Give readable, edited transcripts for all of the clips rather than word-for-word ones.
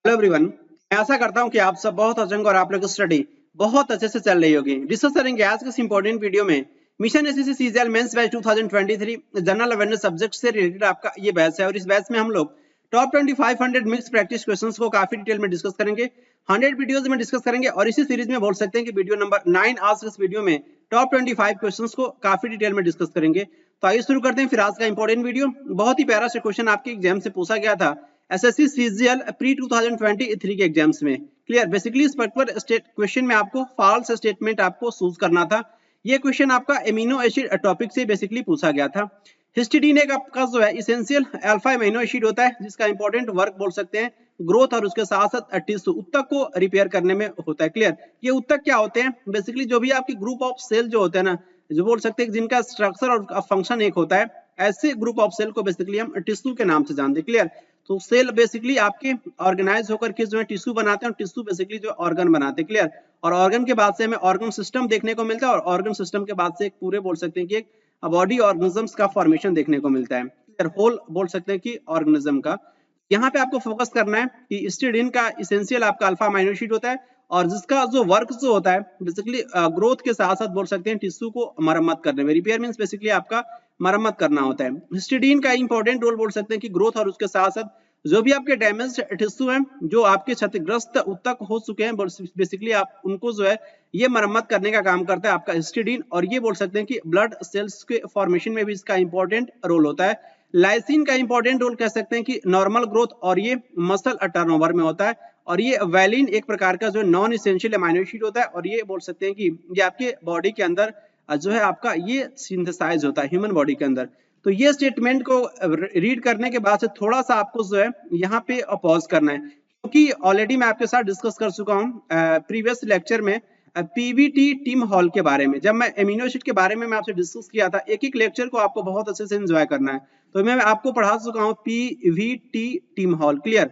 Hello everyone, मैं आशा करता हूं कि आप सब बहुत अच्छे होंगे और आप लोग की स्टडी बहुत अच्छे से चल रही होगी। डिस्कस करेंगे आज के इस इंपॉर्टेंट वीडियो में mission SSC CGL mains batch 2023 general awareness subject से रिलेटेड आपका ये बैच है और इस बैच में हम लोग टॉप 2500 मिक्स प्रैक्टिस क्वेश्चंस को काफी डिटेल में डिस्कस करेंगे। 100 वीडियोस में डिस्कस करेंगे और इसी सीरीज में बोल सकते हैं कि वीडियो नंबर 9 आज इस वीडियो में टॉप 25 क्वेश्चंस को काफी डिटेल में डिस्कस करेंगे। तो आइए शुरू करते हैं फिर आज का इंपॉर्टेंट वीडियो। बहुत ही प्यारा से क्वेश्चन आपके एग्जाम से पूछा गया था एसएससी सीजीएल प्री 2023 के एग्जाम्स में। क्लियर, बेसिकली इस पर्टिकुलर क्वेश्चन में आपको फॉल्स स्टेटमेंट आपको चूज करना था। ये क्वेश्चन आपका एमिनो एसिड टॉपिक से बेसिकली पूछा गया था। हिस्टिडीन एक आपका जो है इसेंशियल अल्फा एमिनो एसिड होता है जिसका इंपॉर्टेंट वर्क बोल सकते हैं ग्रोथ और उसके साथ साथ टिश्यू उत्तक को रिपेयर करने में होता है। क्लियर, ये उत्तक क्या होते हैं? बेसिकली जो भी आपकी ग्रुप ऑफ सेल जो होते हैं ना, जो बोल सकते हैं जिनका स्ट्रक्चर और फंक्शन एक होता है, ऐसे ग्रुप ऑफ सेल को बेसिकली हम टिश्यू के नाम से जानते हैं। क्लियर, तो सेल बेसिकली आपके ऑर्गेनाइज होकर के जो है टिश्यू बनाते हैं और टिश्यू बेसिकली जो ऑर्गन बनाते हैं। क्लियर, और ऑर्गन के बाद से हमें ऑर्गन सिस्टम देखने को मिलता है और ऑर्गन सिस्टम के बाद से एक पूरे बोल सकते हैं कि एक बॉडी ऑर्गेनिजम्स का फॉर्मेशन देखने को मिलता है। क्लियर, होल बोल सकते हैं कि ऑर्गेनिज्म का। यहाँ पे आपको फोकस करना है कि हिस्टिडीन का इसेंशियल आपका अल्फा अमीनो एसिड होता है और जिसका जो वर्क जो होता है बेसिकली ग्रोथ के साथ साथ बोल सकते हैं टिश्यू को मरम्मत करने में। रिपेयर मींस बेसिकली आपका मरम्मत करना होता है। हिस्टिडीन का इंपॉर्टेंट रोल बोल सकते हैं कि ग्रोथ और उसके साथ साथ जो भी आपके डैमेज टिश्यू हैं, जो आपके क्षतिग्रस्त उत्तक हो चुके हैं, बेसिकली आप उनको जो है ये मरम्मत करने का काम करता है आपका हिस्टिडीन। और ये बोल सकते हैं कि ब्लड सेल्स के फॉर्मेशन में भी इसका इंपॉर्टेंट रोल होता है। लाइसिन का इंपॉर्टेंट रोल कह सकते हैं कि नॉर्मल ग्रोथ और ये मसल टर्नओवर में होता है। और ये वैलिन एक प्रकार का जो नॉन इसेंशियल अमीनो एसिड होता है और ये बोल सकते हैं कि ये आपके बॉडी के अंदर जो है आपका ये सिंथेसाइज होता है ह्यूमन बॉडी के अंदर। तो ये स्टेटमेंट को रीड करने के बाद से थोड़ा सा आपको जो है यहाँ पे पॉज करना है, क्योंकि ऑलरेडी मैं आपके साथ डिस्कस कर चुका हूँ प्रीवियस लेक्चर में पीवीटी टीम हॉल के बारे में। जब मैं एमिनो एसिड के बारे में मैं आपसे डिस्कस किया था, एक एक लेक्चर को आपको बहुत अच्छे से एंजॉय करना है, तो मैं आपको पढ़ा चुका हूँ पीवीटी टीम हॉल। क्लियर,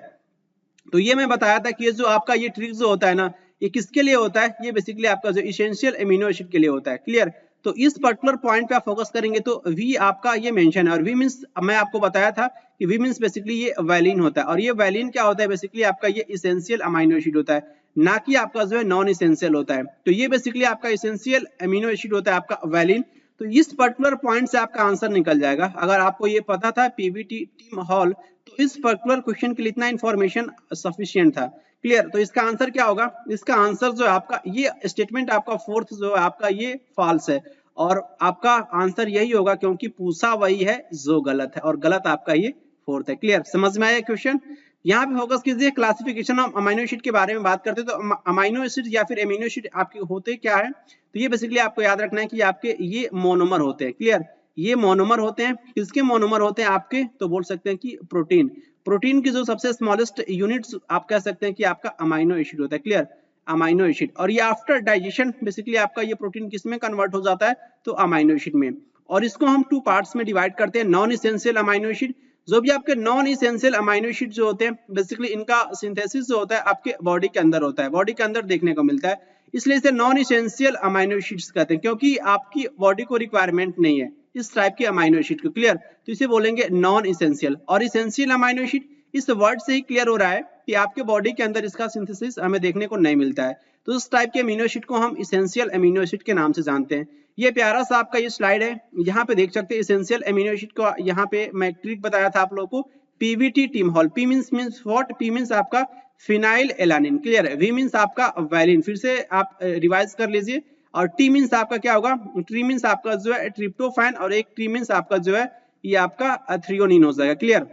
तो ये मैं बताया था कि ये जो आपका ये ट्रिक जो होता है ना, ये किसके लिए होता है? ये बेसिकली आपका जो इसेंशियल एमिनो एसिड के लिए होता है। क्लियर, तो इस पर्टिकुलर पॉइंट पे आप फोकस करेंगे तो वी आपका ये मेंशन है और वी मींस मैं आपको बताया था कि वी मींस बेसिकली ये वैलिन होता है और ये वैलिन क्या होता है? बेसिकली आपका ये इसेंशियल अमीनो एसिड होता है, ना कि आपका जो है नॉन इसेंशियल होता है। तो ये बेसिकली आपका इसेंशियल अमीनो एसिड होता है आपका वैलिन। तो इस पर्टिकुलर पॉइंट से आपका आंसर निकल जाएगा। अगर आपको ये पता था पीवीटी टीम हॉल, तो इस पर्टिकुलर क्वेश्चन के लिए इतना इंफॉर्मेशन सफिशिएंट था। क्लियर, तो इसका आंसर क्या होगा? इसका आंसर जो है आपका ये स्टेटमेंट आपका फोर्थ जो है आपका ये फॉल्स है और आपका आंसर यही होगा क्योंकि पूछा वही है जो गलत है और गलत आपका ये फोर्थ है। क्लियर, समझ में आया क्वेश्चन? यहाँ पे फोकस कीजिए। क्लासिफिकेशन ऑफ अमीनो एसिड के बारे में बात करते हैं तो अमीनो एसिड या फिर एमिनो एसिड आपके होते क्या है? तो ये बेसिकली आपको याद रखना है कि आपके ये मोनोमर होते हैं। क्लियर, ये मोनोमर होते हैं। किसके मोनोमर होते हैं आपके? तो बोल सकते हैं कि प्रोटीन। प्रोटीन की जो सबसे स्मॉलेस्ट यूनिट्स आप कह सकते हैं कि आपका अमीनो एसिड होता है। Clear, amino acid. और ये आफ्टर डाइजेशन बेसिकली आपका ये प्रोटीन किस में कन्वर्ट हो जाता है? तो अमीनो एसिड में। और इसको हम टू पार्ट्स में डिवाइड करते हैं, नॉन इसेंशियल अमीनो एसिड। जो भी आपके नॉन इसेंशियल अमीनो एसिड जो होते हैं बेसिकली इनका सिंथेसिस जो होता है आपके बॉडी के अंदर होता है, बॉडी के अंदर देखने को मिलता है, इसलिए इसे नॉन इसेंशियल अमीनो एसिड्स कहते हैं क्योंकि आपकी बॉडी को रिक्वायरमेंट नहीं है इस टाइप के अमीनो एसिड को। क्लियर, तो इसे बोलेंगे नॉन इसेंशियल। और इसेंशियल अमीनो एसिड इस वर्ड से ही क्लियर हो रहा है कि आपके बॉडी के अंदर इसका सिंथेसिस हमें देखने को नहीं मिलता है, तो इस टाइप के अमीनो एसिड को हम इसेंशियल अमीनो एसिड के नाम से जानते हैं। ये प्यारा सा आपका ये स्लाइड है, यहाँ पे देख सकते हैं इसेंशियल अमीनो एसिड को। यहाँ पे मैं एक ट्रिक बताया था आप लोगों को, PVT TIM HALL. P means what? P means आपका phenylalanine. Clear, V means आपका वैलिन। फिर से आप रिवाइज कर लीजिए। और टी मींस आपका क्या होगा? ट्री मींस आपका जो है ट्रिप्टोफैन और एक टी मींस आपका जो है ये आपका थ्रियोनिन हो जाएगा। क्लियर,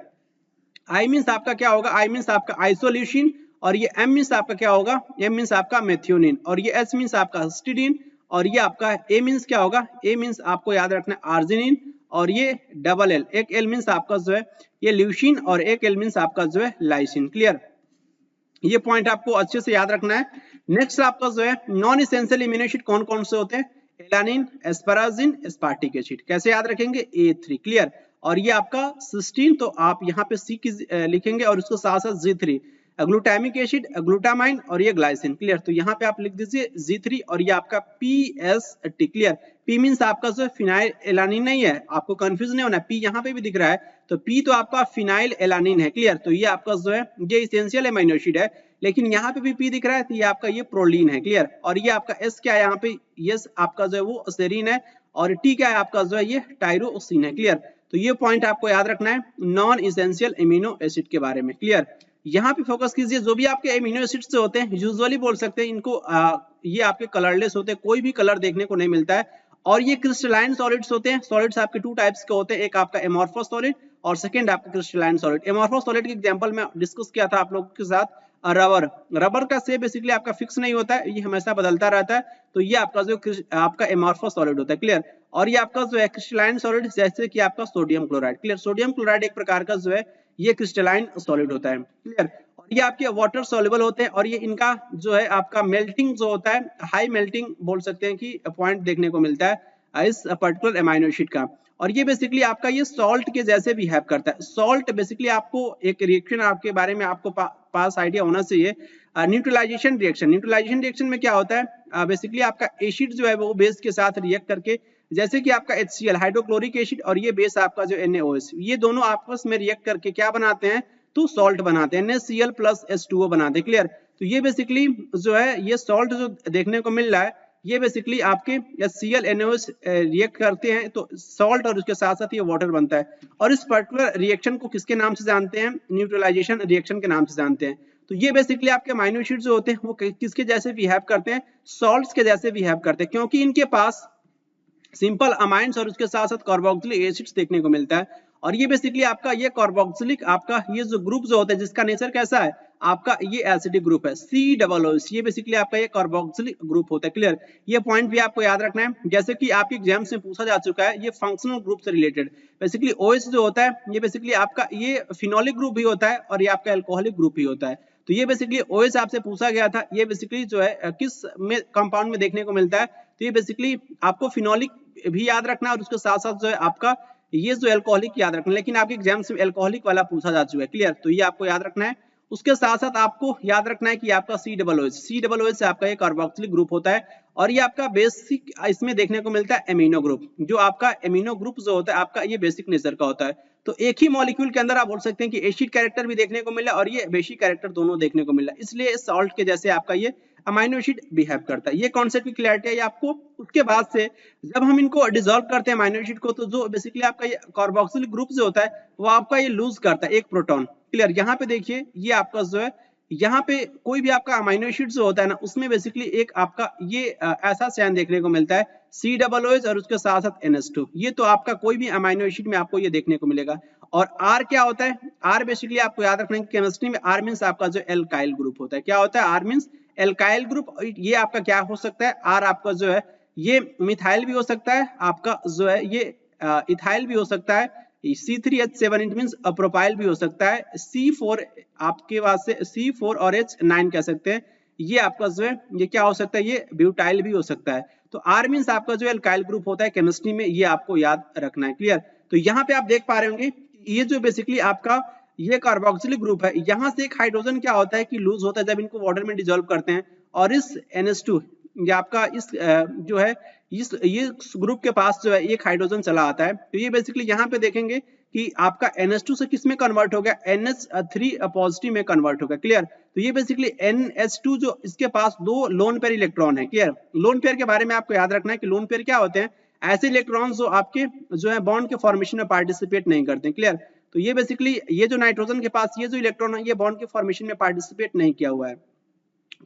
आई मींस आपका क्या होगा? आई मींस आपका आइसोल्यूसिन और ये एम मींस आपका क्या होगा? एम मींस आपका मेथियोनिन और ये एच मींस आपका हिस्टिडीन और ये आपका ए मींस क्या होगा? ए मींस आपको याद रखना है आर्जिनिन और ये डबल एल, एक एल मींस आपका जो है ये ल्यूसिन और एक एल मींस आपका जो है लाइसिन। क्लियर, ये पॉइंट आपको अच्छे से याद रखना है। नेक्स्ट आपका जो है नॉन इसेंशियल अमीनो एसिड कौन कौन से होते हैं? Alanine, एस्पाराजिन, aspartic acid. कैसे याद रखेंगे? A3। क्लियर, और ये आपका सिस्टीन, तो आप यहाँ पे सी की लिखेंगे और उसके साथ साथ G3। ग्लूटामिक एसिड, ग्लूटामाइन और ये ग्लाइसिन। क्लियर, तो यहाँ पे आप लिख दीजिए G3 और ये आपका PST। क्लियर, P मीन्स आपका जो फिनाइल एलानिन नहीं है, आपको कंफ्यूज नहीं होना, P यहाँ पे भी दिख रहा है तो P तो आपका फिनाइल एलानिन है। क्लियर, तो ये आपका जो है ये इसेंशियल अमीनो एसिड है, लेकिन यहाँ पे भी P दिख रहा है तो ये आपका ये प्रोलीन है। क्लियर, और ये आपका S क्या है यहाँ पे, यस आपका जो है वो सेरीन है, और T क्या है आपका जो है ये टायरोसिन है। क्लियर, तो ये पॉइंट आपको याद रखना है नॉन इसेंशियल एमिनो एसिड के बारे में। क्लियर, यहाँ पे फोकस कीजिए, जो भी आपके एमिनो एसिड्स जो होते हैं यूजुअली बोल सकते हैं इनको ये आपके कलरलेस होते हैं, कोई भी कलर देखने को नहीं मिलता है, और ये क्रिस्टलाइन सॉलिड्स होते हैं। सॉलिड्स आपके टू टाइप्स के होते हैं, एक आपका एमॉर्फस सॉलिड और सेकंड आपका क्रिस्टलाइन सॉलिड। एमॉर्फस सॉलिड के एग्जांपल में डिस्कस किया था आप लोगों के साथ रबर। रबर का शेप बेसिकली आपका फिक्स नहीं होता है, ये हमेशा बदलता रहता है, तो ये आपका जो आपका एमॉर्फस सॉलिड होता है। क्लियर, और ये आपका जो है क्रिस्टलाइन सॉलिड, जैसे कि आपका sodium chloride. Clear, sodium chloride एक प्रकार का जो है ये क्रिस्टलाइन सॉलिड होता है। क्लियर, और ये आपके वाटर सॉल्युबल होते हैं, और ये इनका जो है आपका मेल्टिंग जो होता है, हाई मेल्टिंग बोल सकते हैं कि पॉइंट देखने को मिलता है इस पर्टिकुलर अमीनो एसिड का। और ये बेसिकली आपका ये सॉल्ट के जैसे बिहेव करता है। सॉल्ट बेसिकली आपको एक रिएक्शन आपके बारे में आपको पास आइडिया होना चाहिए, न्यूट्रलाइजेशन रिएक्शन। न्यूट्रलाइजेशन रिएक्शन में क्या होता है, बेसिकली आपका एसिड जो है वो बेस के साथ रिएक्ट करके, जैसे कि आपका HCl हाइड्रोक्लोरिक एसिड और ये बेस आपका जो NaOH, ये दोनों आपस में रिएक्ट करके क्या बनाते हैं, तो सॉल्ट बनाते हैं, NaCl प्लस H2O बनाते हैं। क्लियर, तो ये बेसिकली जो है ये सॉल्ट जो देखने को मिल रहा है, ये बेसिकली आपके HCl NaOH रिएक्ट करते हैं तो सॉल्ट, और उसके साथ साथ ये वाटर बनता है। और इस पर्टिकुलर रिएक्शन को किसके नाम से जानते हैं, न्यूट्रलाइजेशन रिएक्शन के नाम से जानते हैं। तो ये बेसिकली आपके अमीनो एसिड जो होते हैं वो किसके जैसे बिहेव करते हैं, सॉल्ट्स के जैसे बिहेव करते हैं, क्योंकि इनके पास सिंपल अमाइंस और उसके साथ साथ कार्बोक्सिलिक एसिड्स देखने को मिलता है। और ये बेसिकली आपका ये कार्बोक्सिलिक आपका ये जो ग्रुप जो होता है जिसका नेचर कैसा है, आपका ये एसिडिक ग्रुप है COOH, ये बेसिकली आपका ये कार्बोक्सिलिक ग्रुप होता है। क्लियर, ये पॉइंट भी आपको याद रखना है, जैसे कि आपके एग्जाम्स में पूछा जा चुका है, ये फंक्शनल ग्रुप से रिलेटेड। बेसिकली OH जो होता है ये बेसिकली आपका ये फिनोलिक ग्रुप भी होता है और ये आपका एल्कोहलिक ग्रुप भी होता है। तो ये बेसिकली OH आपसे पूछा गया था, ये बेसिकली जो है किस में कंपाउंड में देखने को मिलता है, तो ये बेसिकली आपको फिनोलिक भी याद रखना है और उसके साथ साथ जो है आपका ये जो एल्कोहलिक याद रखना है, लेकिन आपके एग्जाम से एल्कोहलिक वाला पूछा जा चुका है। क्लियर, तो ये आपको याद रखना है। उसके साथ साथ आपको याद रखना है कि आपका COOH से आपका ये कार्बोक्सिलिक ग्रुप होता है, और ये आपका बेसिक इसमें देखने को मिलता है एमिनो ग्रुप। जो आपका एमिनो ग्रुप जो होता है आपका ये बेसिक नेचर का होता है। तो एक ही मॉलिक्यूल के अंदर आप बोल सकते हैं कि एसिड कैरेक्टर भी देखने को मिला और ये बेसिक कैरेक्टर दोनों देखने को मिला, इसलिए सॉल्ट के जैसे आपका ये अमाइनो एसिड बिहेव करता है। ये कॉन्सेप्ट की क्लैरिटी है आपको। उसके बाद से जब हम इनको डिसॉल्व करते हैं अमाइनो एसिड को, तो जो बेसिकली आपका ये कार्बोक्सिलिक ग्रुप जो होता है वो आपका ये लूज करता है एक प्रोटॉन। क्लियर, यहाँ पे देखिए ये आपका जो है यहाँ पे कोई भी आपका अमाइनो एसिड जो होता है ना, उसमें बेसिकली एक आपका ये ऐसा चैन देखने को मिलता है COOH और उसके साथ साथ NH2। ये तो आपका कोई भी अमाइनो एसिड में आपको ये देखने को मिलेगा। और R क्या होता है, R बेसिकली आपको याद रखना है केमिस्ट्री में R मींस आपका जो एल्काइल ग्रुप होता है। क्या होता है, R मींस एल्काइल ग्रुप। ये आपका क्या हो सकता है, R आपका जो है ये मिथाइल भी हो सकता है, आपका जो है ये इथाइल भी हो सकता है, C3H7 इट मींस प्रोपाइल भी हो सकता है, C4 आपके पास से C4 और H9 कह सकते हैं, ये आपका जो है ये क्या हो सकता है, ये ब्यूटाइल भी हो सकता है। तो R मींस आपका जो एल्काइल ग्रुप होता है केमिस्ट्री में, ये आपको याद रखना है। क्लियर, तो यहाँ पे आप देख पा रहे होंगे ये जो बेसिकली आपका ये कार्बोक्सिलिक ग्रुप है, यहाँ से एक हाइड्रोजन क्या होता है कि लूज होता है जब इनको वाटर में डिसॉल्व करते हैं, और इस NH2 ये आपका इस जो है ये ग्रुप के पास जो है एक हाइड्रोजन चला आता है। तो ये बेसिकली यहाँ पे देखेंगे कि आपका NH2 से किस में कन्वर्ट हो गया, NH3 पॉजिटिव में कन्वर्ट हो गया। क्लियर, तो ये बेसिकली NH2 जो इसके पास दो लोन पेयर इलेक्ट्रॉन है। क्लियर, लोन पेयर के बारे में आपको याद रखना है कि लोन पेयर क्या होते हैं, ऐसे इलेक्ट्रॉन जो आपके जो है बॉन्ड के फॉर्मेशन में पार्टिसिपेट नहीं करते। क्लियर, तो ये बेसिकली ये जो नाइट्रोजन के पास ये जो इलेक्ट्रॉन है ये बॉन्ड के फॉर्मेशन में पार्टिसिपेट नहीं किया हुआ है।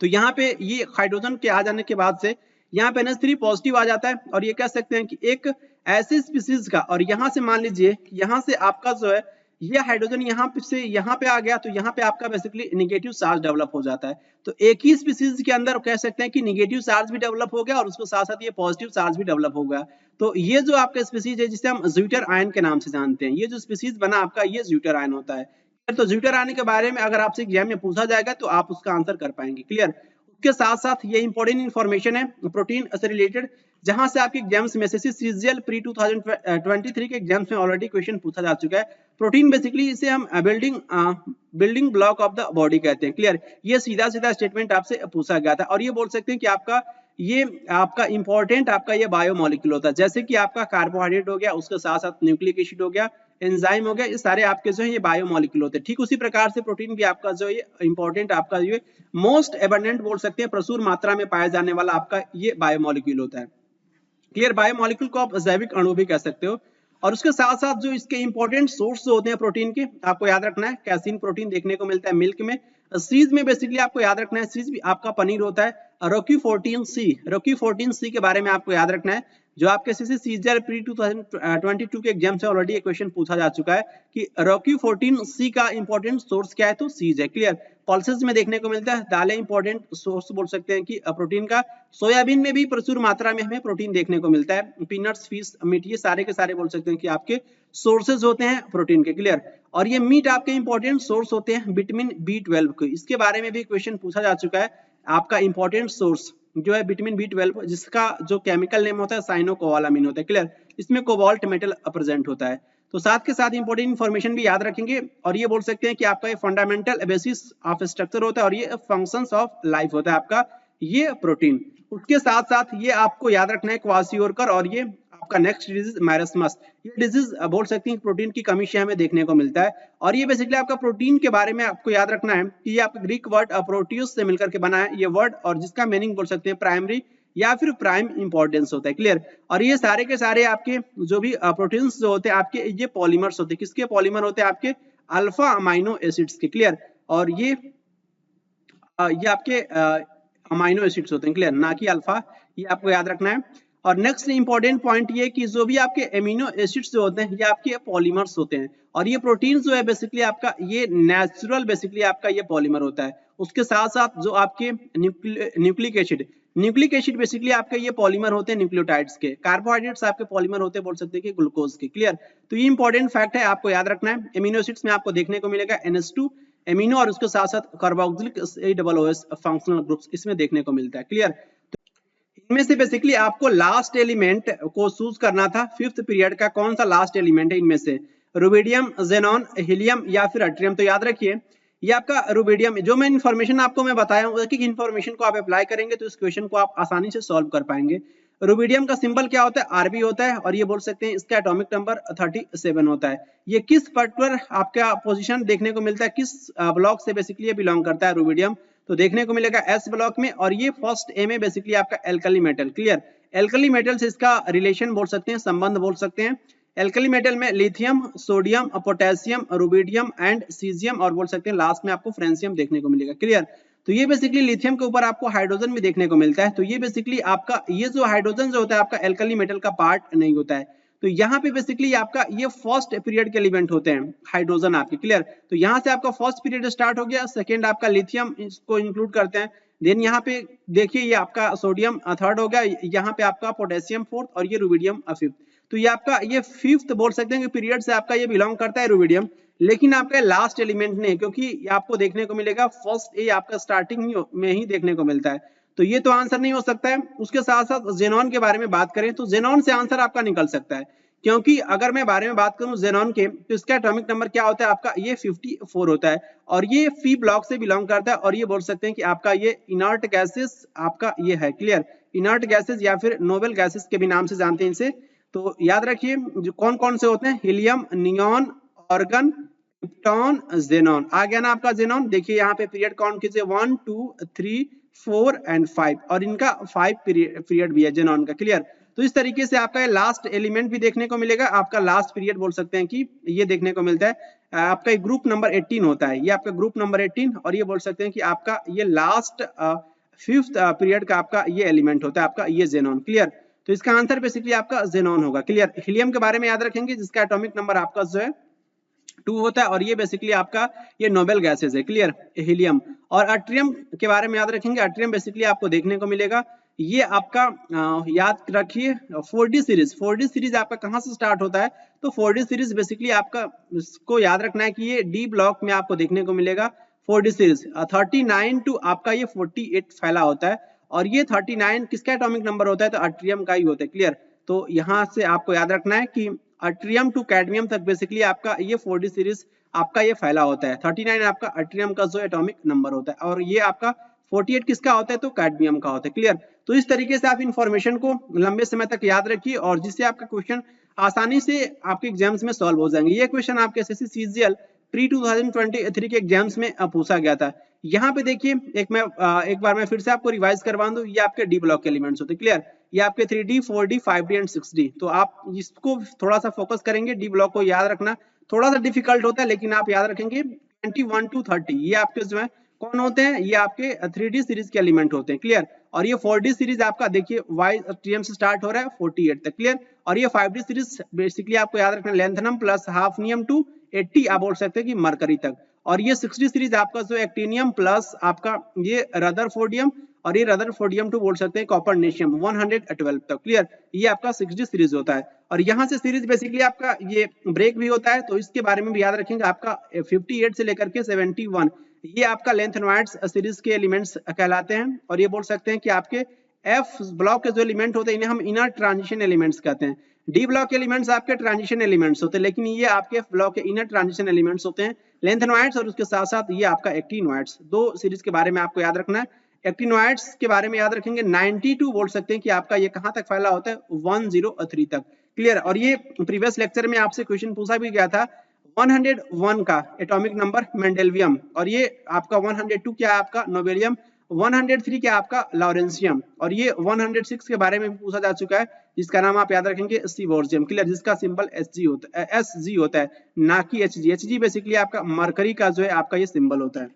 तो यहाँ पे ये हाइड्रोजन के आ जाने के बाद से यहाँ पे NH3 पॉजिटिव आ जाता है, और ये कह सकते हैं कि एक ऐसी स्पीसीज का, और यहाँ से मान लीजिए यहाँ से आपका जो है ये हाइड्रोजन यहाँ से यहाँ पे आ गया, तो यहाँ पे आपका बेसिकली निगेटिव चार्ज डेवलप हो जाता है। तो एक ही स्पीसीज के अंदर कह सकते हैं कि निगेटिव चार्ज भी डेवलप हो गया और उसके साथ साथ ये पॉजिटिव चार्ज भी डेवलप हो गया। तो ये जो आपका स्पीसीज है जिसे हम ज्यूटर आयन के नाम से जानते हैं, ये जो स्पीसीज बना आपका ये ज्यूटर आयन होता है। तो ज्यूटर आयन के बारे में अगर आपसे एग्जाम में पूछा जाएगा तो आप उसका आंसर कर पाएंगे। क्लियर, उसके साथ साथ ये इंपॉर्टेंट इन्फॉर्मेशन है प्रोटीन से रिलेटेड, जहां से आपके एग्जाम्स में से सीजीएल प्री 2023 के एग्जाम्स में ऑलरेडी क्वेश्चन पूछा जा चुका है। प्रोटीन बेसिकली इसे हम building block of the body कहते हैं। क्लियर, ये सीधा सीधा स्टेटमेंट आपसे पूछा गया था और ये बोल सकते हैं कि आपका इंपॉर्टेंट आपका ये बायोमोलिक्यूल होता है, जैसे कि आपका कार्बोहाइड्रेट हो गया, उसके साथ साथ न्यूक्लिक एसिड हो गया, एंजाइम हो गया, ये सारे आपके जो है ये बायोमोलिक्यूल होते हैं। ठीक उसी प्रकार से प्रोटीन भी आपका जो ये इंपॉर्टेंट आपका ये मोस्ट एबंडेंट बोल सकते हैं, प्रचुर मात्रा में पाया जाने वाला आपका ये बायोमोलिक्यूल होता है। क्लियर, बायोमोलिक्यूल को आप जैविक अणु भी कह सकते हो। और उसके साथ साथ जो इसके इंपॉर्टेंट सोर्स होते हैं प्रोटीन के, आपको याद रखना है कैसीन प्रोटीन देखने को मिलता है मिल्क में। सीज में बेसिकली आपको याद रखना है, सीज भी आपका पनीर होता है। रोकी 14C के बारे में आपको याद रखना है, जो आपके सीजीएल प्री 2022 के एग्जाम से ऑलरेडी एक क्वेश्चन पूछा जा चुका है कि रोकी 14C का इंपॉर्टेंट सोर्स क्या है, तो सीज है। क्लियर, पल्सेस में देखने को मिलता है, दालें इंपॉर्टेंट सोर्स बोल सकते हैं कि प्रोटीन का। सोयाबीन में भी प्रचुर मात्रा में हमें प्रोटीन देखने को मिलता है। पीनट्स, फिश, मीट, ये सारे के सारे बोल सकते हैं कि आपके सोर्सेज होते हैं प्रोटीन के। क्लियर, और ये मीट आपके इंपॉर्टेंट सोर्स होते हैं विटामिन B12 के, इसके बारे में भी क्वेश्चन पूछा जा चुका है। आपका इंपॉर्टेंट सोर्स जो है विटामिन B12, जिसका जो केमिकल नेम होता है साइनोकोबालामिन होता है। क्लियर, इसमें कोबाल्ट मेटल प्रेजेंट होता है। तो साथ के साथ इंपॉर्टेंट इन्फॉर्मेशन भी याद रखेंगे और ये बोल सकते हैं कि आपका ये फंडामेंटल बेसिस ऑफ स्ट्रक्चर होता है और ये फंक्शंस ऑफ लाइफ होता है आपका ये प्रोटीन। उसके साथ साथ ये आपको याद रखना है क्वासियोरकर, और ये आपका नेक्स्ट डिजीज मैरस्मस, ये डिजीज बोल सकते हैं प्रोटीन की कमी से हमें देखने को मिलता है। और ये बेसिकली आपका प्रोटीन के बारे में आपको याद रखना है कि ये आपका ग्रीक वर्ड प्रोटियस से मिलकर के बना है ये वर्ड, और जिसका मीनिंग बोल सकते हैं प्राइमरी या फिर प्राइम इंपॉर्टेंस होता है। क्लियर, और ये सारे के सारे आपके जो भी प्रोटीन्स जो होते हैं आपके ये पॉलीमर्स होते हैं। किसके पॉलीमर होते हैं? आपके अल्फा अमाइनो एसिड्स के। क्लियर, और ये आपके अमाइनो एसिड्स होते हैं। क्लियर, ना कि अल्फा, ये आपको याद रखना है। और नेक्स्ट इंपॉर्टेंट पॉइंट ये कि जो भी आपके एमिनो एसिड्स जो होते हैं ये आपके पॉलीमर्स होते हैं, और ये प्रोटीन जो है बेसिकली आपका ये नेचुरल बेसिकली आपका ये पॉलीमर होता है। उसके साथ साथ जो आपके न्यूक्लिक एसिड बेसिकली आपके ये पॉलीमर होते हैं न्यूक्लियोटाइड्स के। कार्बोहाइड्रेट्स आपके पॉलीमर होते हैं बोल सकते हैं कि ग्लूकोज के। क्लियर, तो ये इंपॉर्टेंट फैक्ट है, आपको याद रखना है। एमिनो एसिड्स में आपको देखने को मिलेगा NH2 एमिनो, और उसके साथ साथ कार्बोक्सिलिक AOOS फंक्शनल ग्रुप्स इसमें देखने को मिलता है। क्लियर, इनमें से बेसिकली आपको लास्ट एलिमेंट को चूज करना था फिफ्थ पीरियड का, कौन सा लास्ट एलिमेंट है इनमें से, रुबिडियम, जेनॉन, हीलियम या फिर अट्रियम। तो याद रखिए ये आपका रुबिडियम, जो मैं इन्फॉर्मेशन आपको मैं बताया हूँ कि इन्फॉर्मेशन को आप अप्लाई करेंगे तो इस क्वेश्चन को आप आसानी से सॉल्व कर पाएंगे। रुबिडियम का सिंबल क्या होता है? RB होता है, और ये बोल सकते हैं इसका एटॉमिक नंबर 37 होता है। ये किस पर्टिकुलर आपका पोजीशन देखने को मिलता है, किस ब्लॉक से बेसिकली ये बिलोंग करता है रुबिडियम? तो देखने को मिलेगा S ब्लॉक में, और ये फर्स्ट A में बेसिकली आपका alkali metal. Clear, alkali metal से इसका रिलेशन बोल सकते हैं, संबंध बोल सकते हैं। एल्कली मेटल में lithium, sodium, potassium, rubidium and caesium, और बोल सकते हैं लास्ट में आपको फ्रेंसियम देखने को मिलेगा। क्लियर, तो ये बेसिकली लिथियम के ऊपर आपको हाइड्रोजन भी देखने को मिलता है। तो ये बेसिकली आपका ये जो हाइड्रोजन जो होता है आपका एल्कली मेटल का पार्ट नहीं होता है। तो यहाँ पे बेसिकली आपका ये फर्स्ट पीरियड के एलिमेंट होते हैं हाइड्रोजन आपके। क्लियर, तो यहाँ से आपका फर्स्ट पीरियड स्टार्ट हो गया, सेकेंड आपका लिथियम इसको इंक्लूड करते हैं, देन यहाँ पे देखिए ये आपका सोडियम थर्ड हो गया, यहाँ पे आपका पोटेशियम फोर्थ, और ये रुबिडियम फिफ्थ। तो ये आपका ये फिफ्थ बोल सकते हैं कि पीरियड से आपका ये बिलोंग करता है रुबिडियम, लेकिन आपका लास्ट एलिमेंट नहीं, क्योंकि आपको देखने को मिलेगा फर्स्ट ए आपका स्टार्टिंग में ही देखने को मिलता है। तो ये तो आंसर नहीं हो सकता है। उसके साथ साथ जेनॉन के बारे में बात करें तो जेनॉन से आंसर आपका निकल सकता है, क्योंकि अगर मैं बारे में बात करूं जेनॉन के तो इसका एटॉमिक नंबर क्या होता है आपका ये 54 होता है, और ये फी ब्लॉक से बिलोंग करता है, और ये बोल सकते हैं कि आपका ये इनर्ट गैसेस आपका ये है। क्लियर, इनर्ट गैसेस या फिर नोबल गैसेस के भी नाम से जानते हैं इनसे। तो याद रखिए जो कौन कौन से होते हैं, helium, neon, argon, krypton, xenon. आ गया ना आपका जेनॉन। देखिए यहाँ पे पीरियड काउंट कीजिए 1 2 3 4 एंड 5, और इनका 5 पीरियड भी है जेनॉन का। क्लियर, तो इस तरीके से आपका लास्ट एलिमेंट भी देखने को मिलेगा, आपका लास्ट पीरियड बोल सकते हैं कि ये देखने को मिलता है। आपका ग्रुप नंबर 18 होता है, ये आपका ग्रुप नंबर 18, और ये बोल सकते हैं कि आपका ये लास्ट फिफ्थ पीरियड का आपका ये एलिमेंट होता है आपका ये जेनॉन। क्लियर, तो इसका आंसर बेसिकली आपका जेनॉन होगा। क्लियर, हीलियम के बारे में याद रखेंगे जिसका एटॉमिक नंबर आपका जो है 2 होता है, और ये बेसिकली आपका ये नोबेल गैसेस है। Clear, helium. और अट्रियम के बारे में याद रखेंगे, अट्रियम बेसिकली आपको देखने को मिलेगा ये आपका याद रखिए 4D सीरीज आपका कहां से स्टार्ट होता है? तो 4D सीरीज बेसिकली आपका इसको याद रखना है कि ये D ब्लॉक में आपको देखने को मिलेगा 4D सीरीज 39 टू आपका ये 48 फैला होता है, और ये 39 किसका एटॉमिक नंबर होता है, तो अट्रियम का ही होता है। क्लियर, तो यहाँ से आपको याद रखना है कि अट्रियम टू कैडमियम तक बेसिकली आपका ये 4D सीरीज आपका ये फैला होता है। 39 आपका अट्रियम का जो एटॉमिक नंबर होता है, और ये आपका 48 किसका होता है, तो कैडमियम का होता है। क्लियर, तो इस तरीके से आप इंफॉर्मेशन को लंबे समय तक याद रखिए, और जिससे आपका क्वेश्चन आसानी से आपके एग्जाम्स में सॉल्व हो जाएंगे। ये क्वेश्चन आपके एसएससी सीजीएल प्री 2023 के एग्जाम्स में पूछा गया था। यहाँ पे देखिए एक बार मैं फिर से आपको रिवाइज करवा दूं, ये आपके डी ब्लॉक के एलिमेंट्स होते हैं। क्लियर, ये आपके 3D 4D 5D and 6D, तो आप इसको थोड़ा सा फोकस करेंगे, डी ब्लॉक को याद रखना थोड़ा सा डिफिकल्ट होता है, लेकिन आप याद रखेंगे 21 to 30 ये आपके जो है कौन होते हैं, ये आपके 3D सीरीज के एलिमेंट होते हैं। क्लियर, और ये 4D सीरीज आपका देखिए वाई टीएम से स्टार्ट हो रहा है 48 तक। क्लियर, और ये 5D सीरीज बेसिकली आपको याद रखना लेंथनम प्लस हाफनियम टू 80 आप बोल सकते हैं कि मरकरी तक, और ये 6D सीरीज आपका जो एक्टिनियम प्लस आपका ये रदरफोर्डियम, और ये रदरफोर्डियम टू बोल सकते हैं कॉपरनेशियम 112 तक। क्लियर, ये आपका 6D सीरीज होता है, और यहाँ से सीरीज बेसिकली आपका ये ब्रेक भी होता है, तो इसके बारे में भी याद रखेंगे। आपका 58 से लेकर के 71 ये आपका लेंथनॉइड्स सीरीज के एलिमेंट्स कहलाते हैं, और ये बोल सकते हैं कि आपके एफ ब्लॉक के जो एलिमेंट होते हैं इन्हें हम इनर ट्रांजिशन एलिमेंट्स कहते हैं। डी ब्लॉक के एलिमेंट्स आपके ट्रांजिशन एलिमेंट्स होते हैं, लेकिन ये आपके एफ ब्लॉक के इनर ट्रांजिशन एलिमेंट्स होते हैं लेंथनॉइड्स, और उसके साथ साथ ये आपका एक्टिनॉइड्स। दो सीरीज के बारे में आपको याद रखना है। एक्टिनॉइड्स के बारे में याद रखेंगे 92 बोल सकते हैं कि आपका ये कहां तक फैला होता है, 103 तक। क्लियर, और ये प्रीवियस लेक्चर में आपसे क्वेश्चन पूछा भी गया था 101 का एटॉमिक नंबर मेंडेलियम, और ये आपका 102 क्या है आपका नोबेलियम, 103 क्या आपका लॉरेंसियम, और ये 106 के बारे में भी पूछा जा चुका है जिसका नाम आप याद रखेंगे सीवोर्जियम। क्लियर, जिसका सिंबल एसजी होता है ना कि एचजी। एचजी बेसिकली आपका मरकरी का जो है आपका ये सिंबल होता है।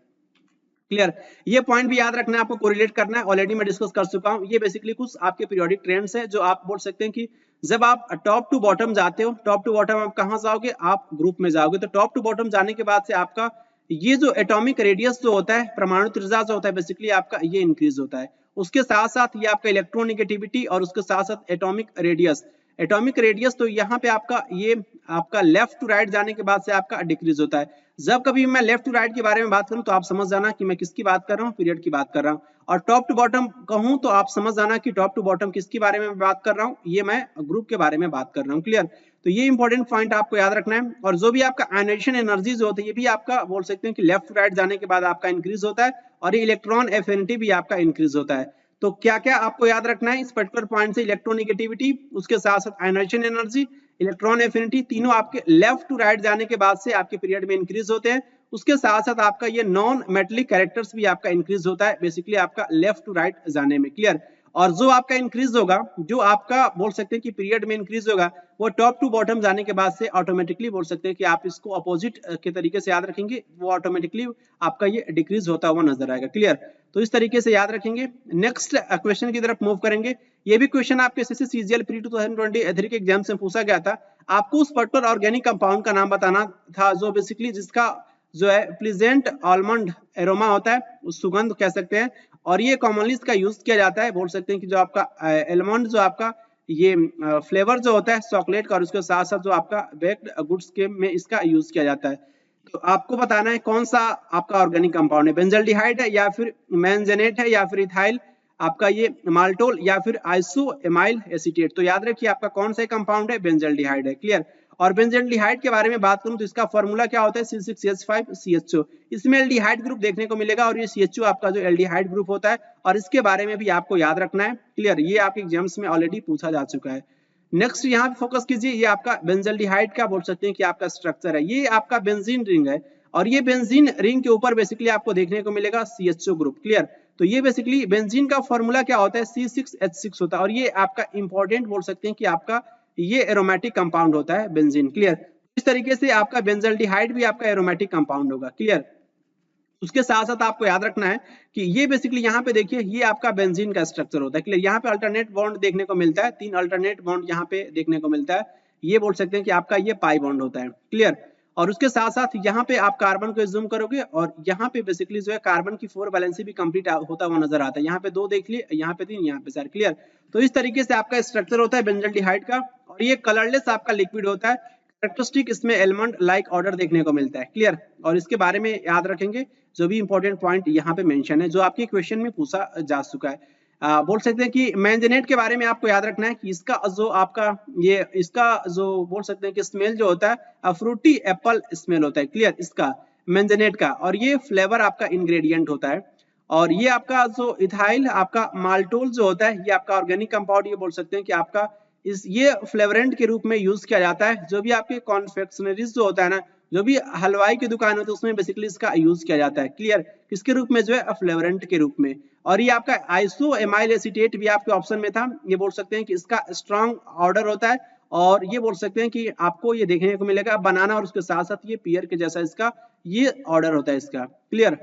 क्लियर, ये पॉइंट भी याद रखना है, आपको कोरिलेट करना है, ऑलरेडी मैं डिस्कस कर चुका हूं। ये बेसिकली कुछ आपके पीरियोडिक ट्रेंड्स है जो आप बोल सकते हैं कि जब आप टॉप टू बॉटम जाते हो, टॉप टू बॉटम आप कहां जाओगे, आप ग्रुप में जाओगे, तो टॉप टू बॉटम जाने के बाद से आपका ये जो एटॉमिक रेडियस जो होता है, परमाणु त्रिज्या जो होता है बेसिकली आपका ये इंक्रीज होता है। उसके साथ साथ ये आपका इलेक्ट्रोनिगेटिविटी, और उसके साथ साथ एटॉमिक रेडियस तो यहाँ पे आपका ये आपका लेफ्ट टू राइट जाने के बाद से आपका डिक्रीज होता है। जब कभी मैं लेफ्ट टू राइट के बारे में बात करूं तो आप समझ जाना कि मैं किसकी बात कर रहा हूं, पीरियड की बात कर रहा हूं, और टॉप टू बॉटम कहूं तो आप समझ जाना कि टॉप टू बॉटम किसके बारे में बात कर रहा हूं, ये मैं ग्रुप के बारे में बात कर रहा हूं। क्लियर, तो ये इंपॉर्टेंट पॉइंट आपको याद रखना है। और जो भी आपका आयोनाइजेशन एनर्जी जो होती है ये भी आपका बोल सकते हैं कि लेफ्ट टू राइट जाने के बाद आपका इंक्रीज होता है, और ये इलेक्ट्रॉन एफिनिटी भी आपका इंक्रीज होता है। तो क्या क्या आपको याद रखना है इस पर्टिकुलर पॉइंट से, इलेक्ट्रोनिगेटिविटी, उसके साथ साथ आयोनाइजेशन एनर्जी, इलेक्ट्रॉन एफिनिटी, तीनों आपके लेफ्ट टू राइट जाने के बाद से आपके पीरियड में इंक्रीज होते हैं। उसके साथ साथ आपका ये नॉन मेटलिक कैरेक्टर्स भी आपका इंक्रीज होता है बेसिकली आपका लेफ्ट टू राइट जाने में। क्लियर, और जो आपका इंक्रीज होगा, जो आपका बोल सकते हैं कि पीरियड में इंक्रीज होगा, वो टॉप टू बॉटम जाने के बाद से ऑटोमेटिकली बोल सकते हैं कि आप इसको अपोजिट के तरीके से याद रखेंगे, वो ऑटोमेटिकली आपका ये डिक्रीज होता हुआ नजर आएगा। क्लियर, तो इस तरीके से याद रखेंगे। नेक्स्ट क्वेश्चन की तरफ मूव करेंगे। ये भी क्वेश्चन आपके एसएससी सीजीएल प्री 2023 के एग्जाम से पूछा गया था। आपको उस पर्टिकुलर ऑर्गेनिक कंपाउंड का नाम बताना था जो बेसिकली जिसका जो है प्लीजेंट आलमंड एरोमा होता है, उस सुगंध कह सकते हैं, और ये कॉमनली इसका यूज किया जाता है। बोल सकते हैं कि जो आपका आलमंड जो आपका ये फ्लेवर जो होता है चॉकलेट का, और उसके साथ साथ जो आपका बेक्ड गुड्स के में इसका यूज किया जाता है। तो आपको बताना है कौन सा आपका ऑर्गेनिक कंपाउंड है, बेंजल्डिहाइड है या फिर मैंजेनेट है या फिर इथाइल आपका ये माल्टोल या फिर आइसोएमाइल एसीटेट। तो याद रखिए आपका कौन सा कंपाउंड है, बेंजल्डिहाइड है। क्लियर, और बेंजल्डिहाइड के बारे में बात करूं तो इसका फॉर्मूला क्या होता है, C6H5CHO। इसमें एल्डिहाइड ग्रुप देखने को मिलेगा, और ये CHO आपका जो एल्डिहाइड ग्रुप होता है, और इसके बारे में भी आपको याद रखना है। क्लियर, ये आपके एग्जाम्स में ऑलरेडी पूछा जा चुका है। नेक्स्ट यहाँ पे फोकस कीजिए, ये आपका बेंजल्डिहाइड का बोल सकते हैं कि आपका स्ट्रक्चर है। ये आपका बेंजीन रिंग है, और ये बेंजीन रिंग के ऊपर बेसिकली आपको देखने को मिलेगा CHO ग्रुप। क्लियर, तो ये बेसिकली बेंजीन का फॉर्मूला क्या होता है, C6H6 होता है, और ये आपका इंपॉर्टेंट बोल सकते हैं कि आपका ये एरोमेटिक कंपाउंड होता है बेंजीन। क्लियर, इस तरीके से आपका बेंजल्डिहाइड भी आपका एरोमेटिक कंपाउंड होगा। क्लियर, उसके साथ साथ आपको याद रखना है कि ये बेसिकली यहाँ पे देखिए ये आपका बेंजीन का स्ट्रक्चर होता है। क्लियर, यहाँ पे अल्टरनेट बॉन्ड देखने को मिलता है, 3 अल्टरनेट बॉन्ड यहाँ पे देखने को मिलता है। ये बोल सकते हैं कि आपका ये पाई बॉन्ड होता है। क्लियर, और उसके साथ साथ यहाँ पे आप कार्बन को जूम करोगे, और यहाँ पे बेसिकली जो है कार्बन की 4 वैलेंसी भी कंप्लीट होता हुआ नजर आता है। यहाँ पे 2 देख लिए, यहाँ पे 3, यहाँ पे 4। क्लियर, तो इस तरीके से आपका स्ट्रक्चर होता है बेंजल्डिहाइड का, और ये कलरलेस आपका लिक्विड होता है। कैरेक्टरिस्टिक इसमें एलमंड लाइक ऑर्डर देखने को मिलता है। क्लियर, और इसके बारे में याद रखेंगे जो भी इंपॉर्टेंट पॉइंट यहाँ पे मेंशन है जो आपके क्वेश्चन में पूछा जा चुका है। बोल सकते हैं कि मैंजेनेट के बारे में आपको याद रखना है कि इसका जो आपका ये इसका जो बोल सकते हैं कि स्मेल जो होता है फ्रूटी एप्पल स्मेल होता है, क्लियर, इसका मैंजेनेट का, और ये फ्लेवर आपका इंग्रेडिएंट होता है। और ये आपका जो इथाइल आपका माल्टोल जो होता है ये आपका ऑर्गेनिक कंपाउंड, ये बोल सकते हैं कि आपका ये फ्लेवरेंट के रूप में यूज किया जाता है। जो भी आपके कॉन्फेक्शनरीज जो होता है ना, जो भी हलवाई की दुकान होती है उसमें बेसिकली इसका यूज किया जाता है, क्लियर, किसके रूप में, जो है फ्लेवरेंट के रूप में। और ये आपका आइसो एमाइल एसीटेट भी आपके ऑप्शन में था, ये बोल सकते हैं कि इसका स्ट्रॉन्ग ऑर्डर होता है। और ये बोल सकते हैं कि आपको ये देखने को मिलेगा बनाना और उसके साथ साथ ये पियर के जैसा इसका ये ऑर्डर होता है इसका, क्लियर।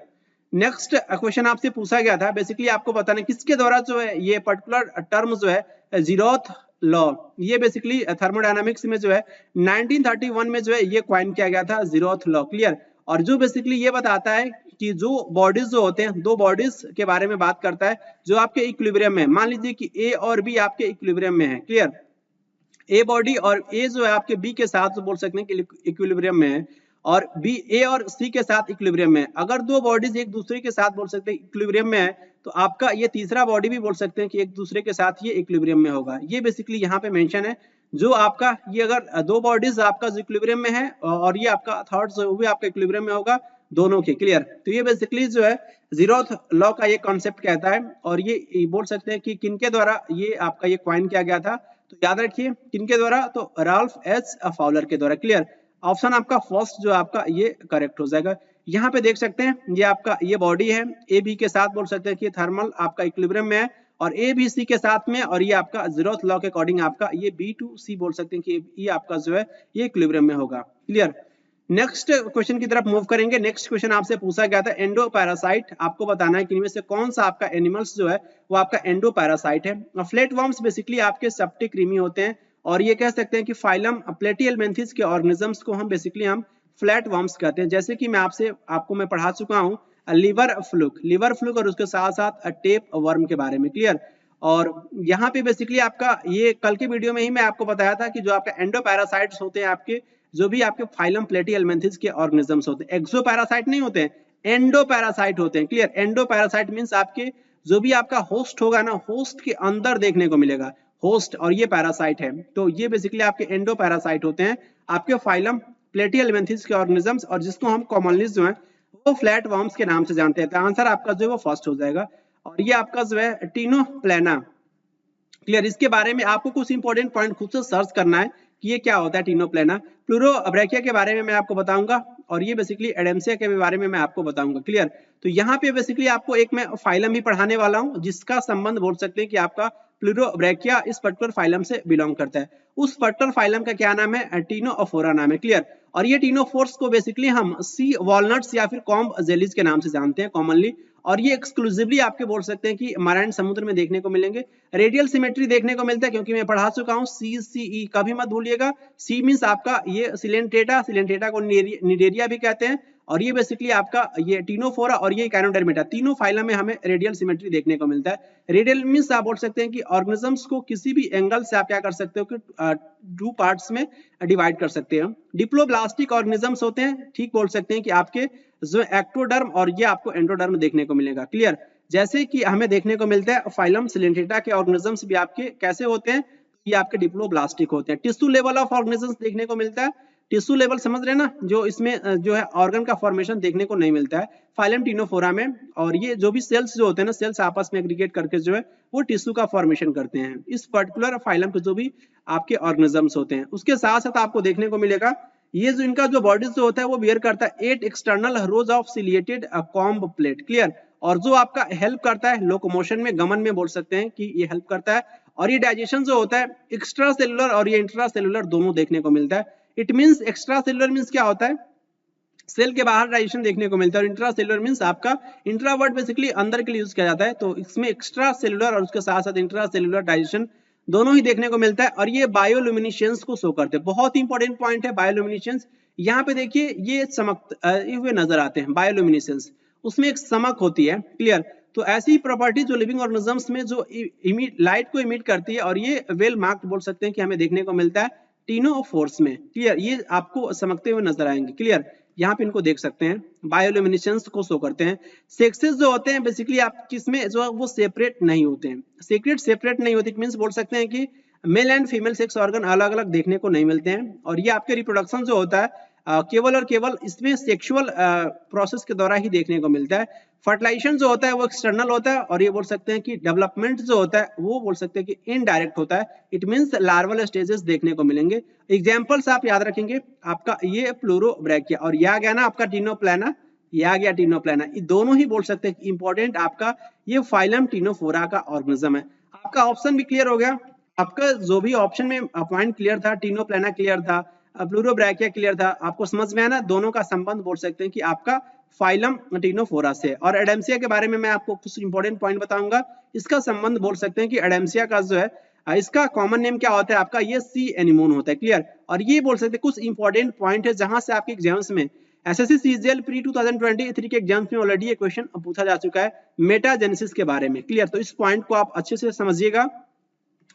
नेक्स्ट क्वेश्चन आपसे पूछा गया था, बेसिकली आपको बताना किसके द्वारा जो है ये पर्टिकुलर टर्म जो है जीरोथ लॉ, ये बेसिकली थर्मोडायनामिक्स में जो है 1931 में जो है ये क्वाइन किया गया था जीरोथ लॉ, क्लियर। और जो बेसिकली ये बताता है कि जो बॉडीज जो होते हैं, दो बॉडीज के बारे में बात करता है जो आपके इक्विलिब्रियम में, मान लीजिए कि ए और बी आपके इक्विलिब्रियम में है, क्लियर, ए बॉडी और ए जो है आपके बी के साथ जो बोल सकते हैं कि इक्विलिब्रियम में है, और बी ए और सी के साथ इक्विलिब्रियम में है। अगर दो बॉडीज एक दूसरे के साथ बोल सकते हैं इक्विलिब्रियम में है, तो आपका ये तीसरा बॉडी भी बोल सकते हैं कि एक दूसरे के साथ ये इक्विलिब्रियम में होगा। ये बेसिकली यहाँ पे मेंशन है, जो आपका ये अगर दो बॉडीज आपका जो इक्विलिब्रियम में है और ये आपका थर्ड जो भी आपका इक्विलिब्रियम में होगा दोनों के, क्लियर। तो ये बेसिकली जो है जीरोथ लॉ का ये कॉन्सेप्ट कहता है। और ये बोल सकते हैं कि किनके द्वारा ये आपका ये क्वाइन किया गया था, तो याद रखिए किनके द्वारा, तो राल्फ एच फाउलर के द्वारा, क्लियर। ऑप्शन आपका फर्स्ट जो आपका ये करेक्ट हो जाएगा। यहाँ पे देख सकते हैं ये आपका ये बॉडी है, ए बी के साथ बोल सकते हैं कि थर्मल आपका इक्विलिब्रियम में है, और ए बी सी के साथ में, और ये आपका जीरोथ लॉ के अकॉर्डिंग आपका ये बी टू सी बोल सकते हैं कि ये आपका जो है ये इक्विलिब्रियम में होगा, क्लियर। नेक्स्ट क्वेश्चन की तरफ मूव करेंगे। नेक्स्ट क्वेश्चन आपसे पूछा गया था एंडो पैरासाइट, आपको बताना है कि इनमें से कौन सा आपका एनिमल्स जो है वो आपका एंडो पैरासाइट है। फ्लैट वर्म्स बेसिकली आपके सेप्टिक कृमि होते हैं, और ये कह सकते हैं कि फाइलम प्लेटिहेल्मिन्थस के ऑर्गेनिजम्स को हम बेसिकली हम फ्लैट वर्म्स कहते हैं। जैसे कि मैं आपको मैं पढ़ा चुका हूँ लिवर फ्लूक और उसके साथ साथ टेप वर्म के बारे में, क्लियर। और यहाँ पे बेसिकली आपका ये कल के वीडियो में ही मैं आपको बताया था कि जो आपका एंडो पैरासाइट्स होते हैं आपके, जो भी आपके फाइलम प्लेटिहेल्मिन्थस के ऑर्गेनिजम्स होते हैं, एक्सो पैरासाइट नहीं होते हैं, एंडो पैरासाइट होते हैं, क्लियर। एंडो पैरासाइट मींस आपके जो भी आपका होस्ट होगा ना, होस्ट के अंदर देखने को मिलेगा होस्ट, और ये पैरासाइट है। तो ये बेसिकली आपके एंडो पैरासाइट होते हैं आपके फाइलम प्लेटिहेल्मिन्थस के ऑर्गेनिजम्स, और जिसको हम कॉमनली जो है वो फ्लैट वर्म्स के नाम से जानते हैं। तो आंसर आपका जो है वो फर्स्ट हो जाएगा। और ये आपका जो है टिनोप्लेना, क्लियर। इसके बारे में आपको कुछ इंपॉर्टेंट पॉइंट खुद से सर्च करना है कि ये क्या होता है टिनोप्लेना। प्लूरोब्रैकिया के बारे में मैं आपको बताऊंगा, और ये बेसिकली एडेम्सिया के बारे में मैं आपको बताऊंगा, क्लियर। तो यहाँ पे बेसिकली आपको एक मैं फाइलम भी पढ़ाने वाला हूँ जिसका संबंध बोल सकते हैं कि आपका प्लूरोब्रैकिया इस पर्टिकुलर फाइलम से बिलोंग करता है। उस पर्टिकुलर फाइलम का क्या नाम है, टिनोफोरा नाम है, क्लियर। और ये टिनोफोर्स को बेसिकली हम सी वॉलनट्स या फिर कॉम्ब जेलीज के नाम से जानते हैं कॉमनली, और ये एक्सक्लूसिवली आपके बोल सकते हैं कि मराइन समुद्र में देखने को मिलेंगे। रेडियल सिमेट्री देखने को मिलता है, क्योंकि मैं पढ़ा चुका हूँ CCE कभी मत भूलिएगा। सी मींस आपका ये सिलेंटेटा को निडेरिया भी कहते हैं, और ये बेसिकली आपका ये टिनोफोरा और ये कैनोडर्मेटा, तीनों फाइलम में हमें रेडियल सिमेट्री देखने को मिलता है। रेडियल मींस आप बोल सकते हैं कि ऑर्गेनिजम्स को किसी भी एंगल से आप क्या कर सकते हो कि टू पार्ट्स में डिवाइड कर सकते हैं। डिप्लोब्लास्टिक ऑर्गेनिजम्स होते हैं, ठीक बोल सकते हैं कि आपके जो एक्टोडर्म और ये आपको एंडोडर्म देखने को मिलेगा, क्लियर। जैसे कि हमें देखने को मिलता है फाइलम सिलेंटेटा के ऑर्गेनिजम्स भी आपके कैसे होते हैं, ये आपके डिप्लोब्लास्टिक होते हैं। टिश्यू लेवल ऑफ ऑर्गेनिजम्स देखने को मिलता है, टिश्यू लेवल समझ रहे हैं ना, जो इसमें जो है ऑर्गन का फॉर्मेशन देखने को नहीं मिलता है फाइलम टिनोफोरा में। और ये जो भी सेल्स जो होते हैं ना, सेल्स आपस में एग्रीगेट करके जो है वो टिश्यू का फॉर्मेशन करते हैं इस पर्टिकुलर फाइलम के जो भी आपके ऑर्गेनिजम्स होते हैं। उसके साथ साथ आपको देखने को मिलेगा ये जो इनका जो बॉडीज जो होता है वो बियर करता है 8 external rose of ciliated comb plate, clear. और जो आपका हेल्प करता है लोकोमोशन में, गमन में बोल सकते हैं कि ये हेल्प करता है। और ये डाइजेशन जो होता है एक्स्ट्रा सेलुलर और ये इंट्रा सेलुलर दोनों देखने को मिलता है। It means extra cellular means क्या होता है, सेल के बाहर डाइजेशन देखने को मिलता है, और इंट्रा सेलुलर मींस आपका इंट्रा वर्ड बेसिकली अंदर के लिए यूज किया जाता है। तो इसमें एक्स्ट्रा सेलुलर और उसके साथ साथ इंट्रा सेलुलर डाइजेशन दोनों ही देखने को मिलता है। और ये बायोल्यूमिनेसेंस को शो करते हैं, बहुत ही इंपॉर्टेंट पॉइंट है बायोल्यूमिनेसेंस। यहाँ पे देखिए ये चमकते हुए नजर आते हैं बायोल्यूमिनेसेंस, उसमें एक चमक होती है, क्लियर। तो ऐसी प्रॉपर्टी जो लिविंग ऑर्गेनिजम्स में जो लाइट को इमिट करती है, और ये वेल मार्क्ड बोल सकते हैं कि हमें देखने को मिलता है टिनोफोर्स में, क्लियर। ये आपको चमकते हुए नजर आएंगे, क्लियर। यहाँ पे इनको देख सकते हैं, बायोल्यूमिनेसेंस को शो करते हैं। सेक्सेस जो होते हैं बेसिकली आप किसमें जो है वो सेपरेट नहीं होते हैं, सेपरेट नहीं होते, इट मींस बोल सकते हैं कि male and female sex organ अलग अलग देखने को नहीं मिलते हैं। और ये आपके रिप्रोडक्शन जो होता है केवल और केवल इसमें सेक्सुअल प्रोसेस के द्वारा ही देखने को मिलता है। फर्टिलाइजेशन जो होता है वो एक्सटर्नल होता है, और ये बोल सकते हैं कि डेवलपमेंट जो होता है वो बोल सकते हैं कि इनडायरेक्ट होता है, इट मींस लार्वल स्टेजेस देखने को मिलेंगे। एग्जांपल्स आप याद रखेंगे, आपका ये प्लूरोब्रैकिया और ये आ गया ना आपका टिनोप्लाना, ये आ गया टिनोप्लाना, ये दोनों ही बोल सकते हैं इंपॉर्टेंट आपका ये फाइलम टिनोफोरा का ऑर्गेनिज्म है। आपका ऑप्शन भी क्लियर हो गया, आपका जो भी ऑप्शन में पॉइंट क्लियर था, टिनोप्लाना क्लियर था, प्लूरोब्रैकिया क्लियर था, आपको समझ में आया ना, दोनों का संबंध बोल सकते हैं कि आपका फाइलम टिनोफोरा से। और एडेम्सिया के बारे में मैं आपको कुछ इंपॉर्टेंट पॉइंट बताऊंगा, इसका संबंध बोल सकते हैं कि एडेम्सिया का जो है इसका कॉमन नेम क्या होता है आपका, ये सी एनिमोन होता है, क्लियर। और ये बोल सकते हैं कुछ इंपॉर्टेंट पॉइंट है जहां से आपके एग्जाम्स में एसएससी सीजीएल प्री 2023 के एग्जाम्स में ऑलरेडी ये क्वेश्चन पूछा जा चुका है मेटाजेनेसिस के बारे में, क्लियर। तो इस पॉइंट को आप अच्छे से समझिएगा।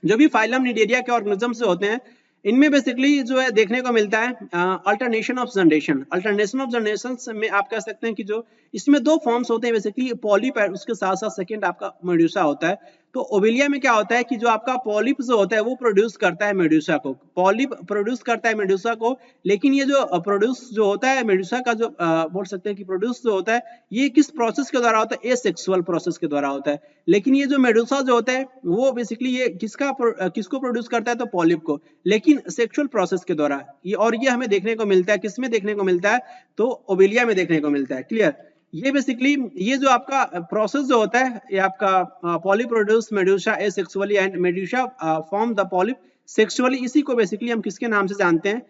जो भी फाइलम निडेरिया के ऑर्गेनिजम्स होते हैं इनमें बेसिकली जो है देखने को मिलता है अल्टरनेशन ऑफ जनरेशन में आप कह सकते हैं कि जो इसमें दो फॉर्म्स होते हैं बेसिकली, पॉलिप उसके साथ साथ सेकंड आपका मेडुसा होता है। तो ओवेलिया में क्या होता है कि जो आपका पॉलिप जो होता है वो प्रोड्यूस करता है मेडुसा को, पॉलिप प्रोड्यूस करता है मेडुसा को, लेकिन ये जो प्रोड्यूस जो होता है मेडुसा का जो बोल सकते हैं कि प्रोड्यूस जो होता है ये किस प्रोसेस के द्वारा होता है, एसेक्सुअल प्रोसेस के द्वारा होता है। लेकिन ये जो मेडुसा जो होता है वो बेसिकली ये किसको प्रोड्यूस करता है, तो पॉलिप को, लेकिन सेक्सुअल प्रोसेस के द्वारा। ये हमें देखने को मिलता है, किसमें देखने को मिलता है, तो ओवेलिया में देखने को मिलता है, क्लियर। ये बेसिकली ये जो आपका प्रोसेस जो होता है ये आपका polyp produce Medusa asexually and Medusa form the polyp sexually, इसी को बेसिकली हम किसके नाम से जानते हैं,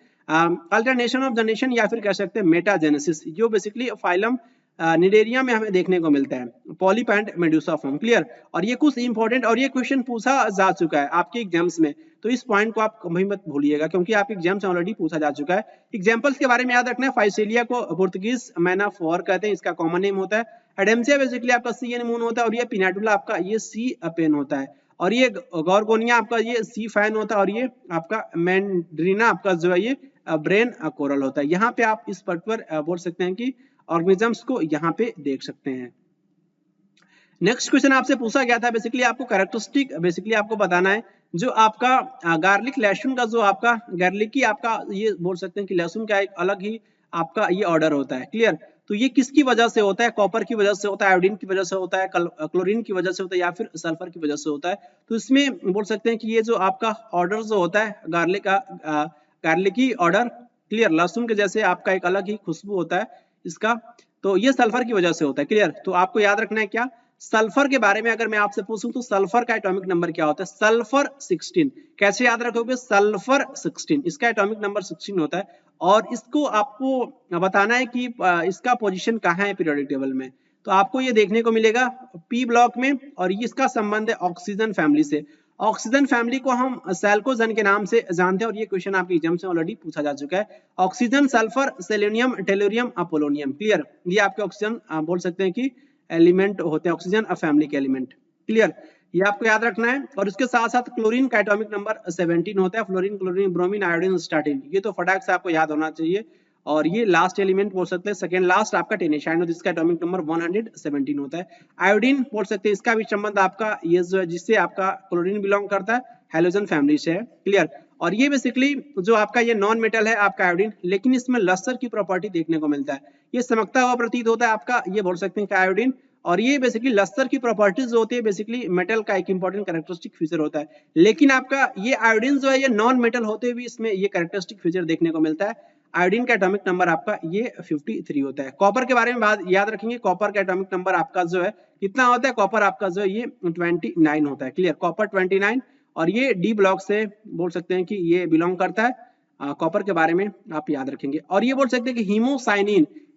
अल्टरनेशन ऑफ जनरेशन या फिर कह सकते हैं मेटाजेनेसिस, जो बेसिकली फाइलम निडेरिया में हमें देखने को मिलता है, polyp and Medusa form, clear. और ये कुछ इंपॉर्टेंट और ये क्वेश्चन पूछा जा चुका है आपके एग्जाम्स में, तो इस पॉइंट को आप कभी मत भूलिएगा क्योंकि आपके एग्जाम से ऑलरेडी पूछा जा चुका है। एग्जांपल्स के बारे में याद रखना है, फाइसेलिया को पुर्तगीज मैनाफोर कहते हैं, इसका कॉमन नेम होता है। एडेम्सिया बेसिकली आपका सी एनिमोन होता है, और ये पिनाटुला आपका ये सी पेन होता है, और ये गॉर्गोनिया आपका ये सी फैन होता है, और ये आपका मैंड्रीना आपका जो है ये ब्रेन कोरल होता है। यहाँ पे आप इस पर्टिकुलर बोल सकते हैं कि ऑर्गेनिजम्स को यहाँ पे देख सकते हैं। नेक्स्ट क्वेश्चन आपसे पूछा गया था बेसिकली आपको कैरेक्टरिस्टिक बेसिकली आपको बताना है, जो आपका गार्लिक लहसुन का जो आपका गार्लिक की आपका ये बोल सकते हैं कि लहसुन का एक अलग ही आपका ये ऑर्डर होता है, क्लियर। तो ये किसकी वजह से होता है, कॉपर की वजह से होता है, आयोडीन की वजह से होता है, क्लोरीन की वजह से होता है, या फिर सल्फर की वजह से होता है। तो इसमें बोल सकते हैं कि ये जो आपका ऑर्डर जो होता है गार्लिकी ऑर्डर, क्लियर, लहसुन के जैसे आपका एक अलग ही खुशबू होता है इसका, तो ये सल्फर की वजह से होता है, क्लियर। तो आपको याद रखना है क्या, सल्फर के बारे में अगर मैं आपसे पूछूं तो सल्फर का एटॉमिक नंबर क्या होता है, सल्फर 16। कैसे याद रखोगे, सल्फर 16, इसका एटॉमिक नंबर 16 होता है। और इसको आपको बताना है कि इसका पोजीशन कहाँ है पीरियोडिक टेबल में, तो आपको ये देखने को मिलेगा पी ब्लॉक में, और इसका संबंध है ऑक्सीजन फैमिली से। ऑक्सीजन फैमिली को हम सैल्कोजन के नाम से जानते हैं, और ये क्वेश्चन आपके एग्जाम से ऑलरेडी पूछा जा चुका है। Oxygen, sulphur, selenium, tellurium, polonium, clear. ये आपके ऑक्सीजन बोल सकते हैं कि एलिमेंट होते हैं, ऑक्सीजन फैमिली के एलिमेंट, क्लियर। ये आपको याद रखना है। और उसके साथ साथ क्लोरीन का एटॉमिक नंबर 17 होता है, fluorine, chlorine, bromine, iodine, starting, ये तो फटाक से आपको याद होना चाहिए। और ये लास्ट एलिमेंट बोल सकते हैं, सेकंड लास्ट आपका टेनेशाइन, जिसका एटॉमिक नंबर 117 होता है। आयोडीन बोल सकते हैं, इसका भी संबंध आपका ये जो है जिससे आपका क्लोरीन बिलोंग करता है, हैलोजन फैमिली से है, क्लियर। और ये बेसिकली जो आपका ये नॉन मेटल है आपका आयोडीन, लेकिन इसमें लस्टर की प्रॉपर्टी देखने को मिलता है, ये चमकता हुआ प्रतीत होता है आपका, ये बोल सकते हैं कि आयोडीन। और ये बेसिकली लस्टर की प्रॉपर्टीज होती है, बेसिकली मेटल का एक इंपॉर्टेंट कैरेक्टरिस्टिक फीचर होता है। लेकिन आपका ये आयोडीन जो है ये नॉन मेटल होते हुए इसमें ये कैरेक्टरिस्टिक फीचर देखने को मिलता है। आयोडीन का एटॉमिक नंबर आपका ये 53 होता है। कॉपर के बारे में याद रखेंगे, कॉपर का एटॉमिक नंबर आपका जो है कितना होता है, कॉपर आपका जो है ये 29 होता है, क्लियर, कॉपर 29। और ये डी ब्लॉक से बोल सकते हैं कि ये बिलोंग करता है। कॉपर के बारे में आप याद रखेंगे। और ये बोल सकते हैं कि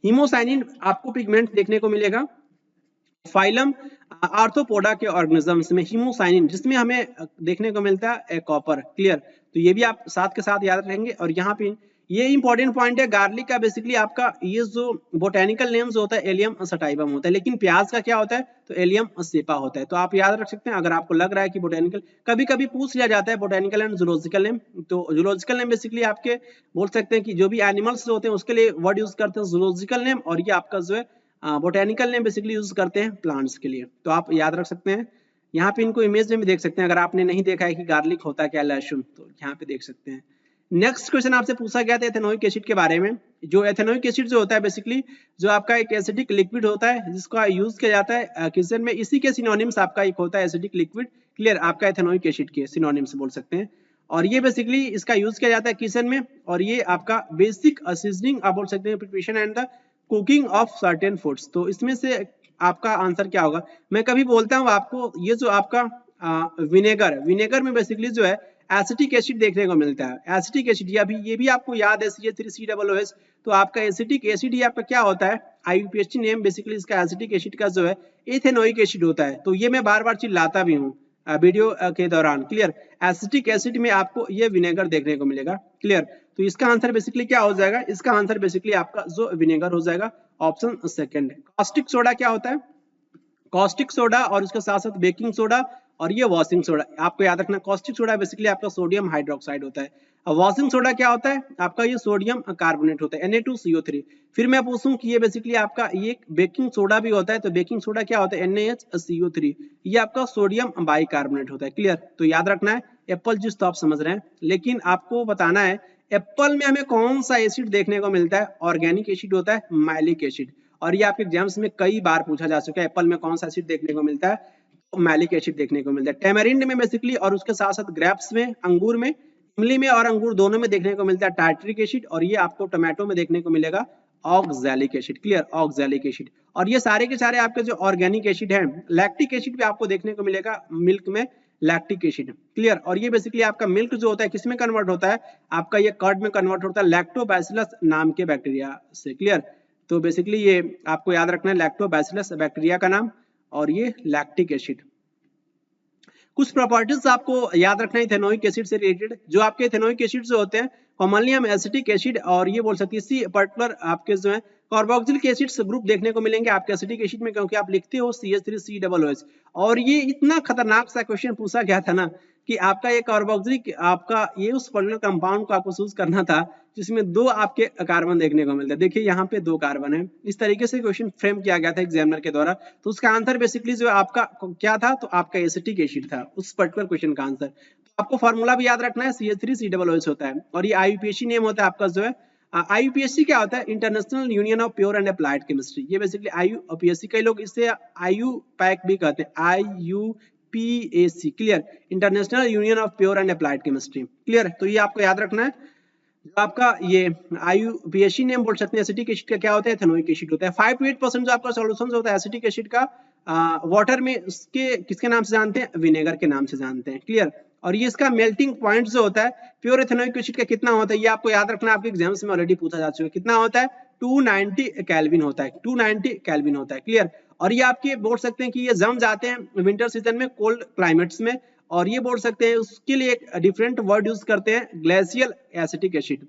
हीमोसाइनिन आपको पिगमेंट देखने को मिलेगा फाइलम आर्थ्रोपोडा के ऑर्गेनिजम्स में, हीमोसाइनिन जिसमें हमें देखने को मिलता है कॉपर, क्लियर। तो ये भी आप साथ के साथ याद रखेंगे। और यहाँ पे ये इंपॉर्टेंट पॉइंट है। गार्लिक का बेसिकली आपका ये जो बोटेनिकल नेम्स होता है एलियम सटाइवम होता है, लेकिन प्याज का क्या होता है तो एलियम सेपा होता है। तो आप याद रख सकते हैं अगर आपको लग रहा है कि बोटेनिकल, कभी कभी पूछ लिया जाता है बोटेनिकल एंड जूलॉजिकल नेम। तो जूलॉजिकल नेम बेसिकली आपके बोल सकते हैं कि जो भी एनिमल्स होते हैं उसके लिए वर्ड यूज करते हैं जूलॉजिकल नेम, और ये आपका जो है बोटेनिकल नेम बेसिकली यूज करते हैं प्लांट्स के लिए। तो आप याद रख सकते हैं। यहाँ पे इनको इमेज में भी देख सकते हैं, अगर आपने नहीं देखा है कि गार्लिक होता है क्या, लहसुन, तो यहाँ पे देख सकते हैं। नेक्स्ट क्वेश्चन आपसे पूछा गया था एथेनोइक एसिड के बारे में। जो एथेनोइक एसिड जो होता है बेसिकली जो आपका एक एसिडिक लिक्विड होता है जिसका यूज किया जाता है किचन में, इसी के सिनोनिम्स आपका एक होता है एसिडिक लिक्विड। क्लियर, आपका एथेनोइक एसिड के सिनोनिम्स बोल सकते हैं। और ये बेसिकली इसका यूज किया जाता है किचन में, और ये आपका बेसिक सीजनिंग आप बोल सकते हैं preparation and the cooking of certain foods. तो इसमें से आपका आंसर क्या होगा? मैं कभी बोलता हूँ आपको, ये जो आपका विनेगर में बेसिकली जो है एसिटिक एसिड देखने को मिलता है। एसिटिक एसिड ये भी आपको याद है CH3COOH। तो आपका एसिटिक एसिड ये आपका क्या होता है? IUPAC नेम बेसिकली इसका एसिटिक एसिड का जो है इथेनोइक एसिड होता है। तो ये मैं बार बार चिल्लाता भी हूँ वीडियो के दौरान। क्लियर, एसिटिक एसिड में आपको ये विनेगर देखने को मिलेगा। क्लियर, तो इसका आंसर बेसिकली क्या हो जाएगा? इसका आंसर बेसिकली आपका जो विनेगर हो जाएगा, ऑप्शन सेकंड। कॉस्टिक सोडा क्या होता है? कॉस्टिक सोडा और उसके साथ साथ बेकिंग सोडा और ये वॉशिंग सोडा, आपको याद रखना। कॉस्टिक सोडा बेसिकली आपका सोडियम हाइड्रोक्साइड होता है। वॉशिंग सोडा क्या होता है? आपका ये सोडियम कार्बोनेट होता है, Na2CO3। फिर मैं पूछूं कि ये बेसिकली आपका ये बेकिंग सोडा भी होता है, तो बेकिंग सोडा क्या होता है? NaHCO3। ये आपका सोडियम बाइकार्बोनेट होता है। क्लियर, तो याद रखना है। एप्पल जूस तो आप समझ रहे हैं, लेकिन आपको बताना है एप्पल में हमें कौन सा एसिड देखने को मिलता है? ऑर्गेनिक एसिड होता है, मैलिक एसिड। और ये आपके एग्जाम्स में कई बार पूछा जा चुका है, एप्पल में कौन सा एसिड देखने को मिलता है? तो मैलिक एसिड देखने को मिलता है। टेमरिंड में बेसिकली, और उसके साथ साथ ग्रेप्स में, अंगूर में, इमली में और अंगूर दोनों में देखने को मिलता है टार्टरिक एसिड, और ये आपको टोमेटो में देखने को मिलेगा oxalic acid. Clear, oxalic acid. और ये सारे के सारे आपके जो ऑर्गेनिक एसिड हैं, लैक्टिक एसिड भी आपको देखने को मिलेगा मिल्क में, लैक्टिक एसिड। क्लियर, और ये बेसिकली आपका मिल्क जो होता है किस में कन्वर्ट होता है? आपका ये कर्ड में कन्वर्ट होता है लैक्टोबैसिलस नाम के बैक्टीरिया से। क्लियर, तो बेसिकली ये आपको याद रखना है लैक्टोबैसिलस बैक्टीरिया का नाम, और ये लैक्टिक एसिड। कुछ प्रॉपर्टीज आपको याद रखना है इथेनोइक एसिड से रिलेटेड। जो आपके इथेनोइक एसिड जो होते हैं कॉमनली हम एसिटिक एसिड और ये बोल सकते हैं इसी पर्टिकुलर आपके जो है कार्बोक्सिलिक एसिड्स ग्रुप देखने को मिलेंगे आपके एसिटिक एसिड में, क्योंकि आप लिखते हो CH3COOH। और ये इतना खतरनाक सा क्वेश्चन पूछा गया था ना कि आपका ये कार्बोक्सिलिक आपका ये उस पर्टिकुलर कंपाउंड को आपको चूज करना था जिसमें दो आपके कार्बन देखने को मिलते हैं। देखिए यहाँ पे दो कार्बन है, इस तरीके से क्वेश्चन फ्रेम किया गया था एग्जामिनर के द्वारा। तो उसका आंसर बेसिकली जो आपका क्या था? तो आपका एसिटिक एसिड था उस पर्टिकुलर क्वेश्चन का आंसर। तो आपको फॉर्मूला भी याद रखना है, CH3COOH होता है, और ये IUPAC नेम होता है आपका जो है। IUPAC क्या होता है? International union of pure and applied chemistry. ये बेसिकली IUPAC कई लोग इससे IUPAC भी कहते हैं, IUPAC। Clear, international union of pure and applied chemistry. Clear, तो ये आपको याद रखना है। जो आपका ये IUPAC नेम बोल सकते हैं एसिटिक एसिड का क्या होता है? एथेनोइक एसिड होता है। 5 to 8% जो आपका सॉल्यूशन होता है एसिटिक एसिड का वाटर में, उसके किसके नाम से जानते हैं? विनेगर के नाम से जानते हैं। क्लियर, और ये इसका मेल्टिंग पॉइंट जो होता है प्योर एथेनोइक एसिड का कितना होता है? ये आपको याद रखना है, आपके एग्जाम्स में ऑलरेडी पूछा जा चुका है। कितना होता है? 290 केल्विन होता है, 290 केल्विन होता है। क्लियर, और ये आपके बोल सकते हैं कि ये जम जाते हैं विंटर सीजन में कोल्ड क्लाइमेट्स में, और ये बोल सकते हैं उसके लिए एक डिफरेंट वर्ड यूज करते हैं, ग्लेशियल एसिटिक एसिड।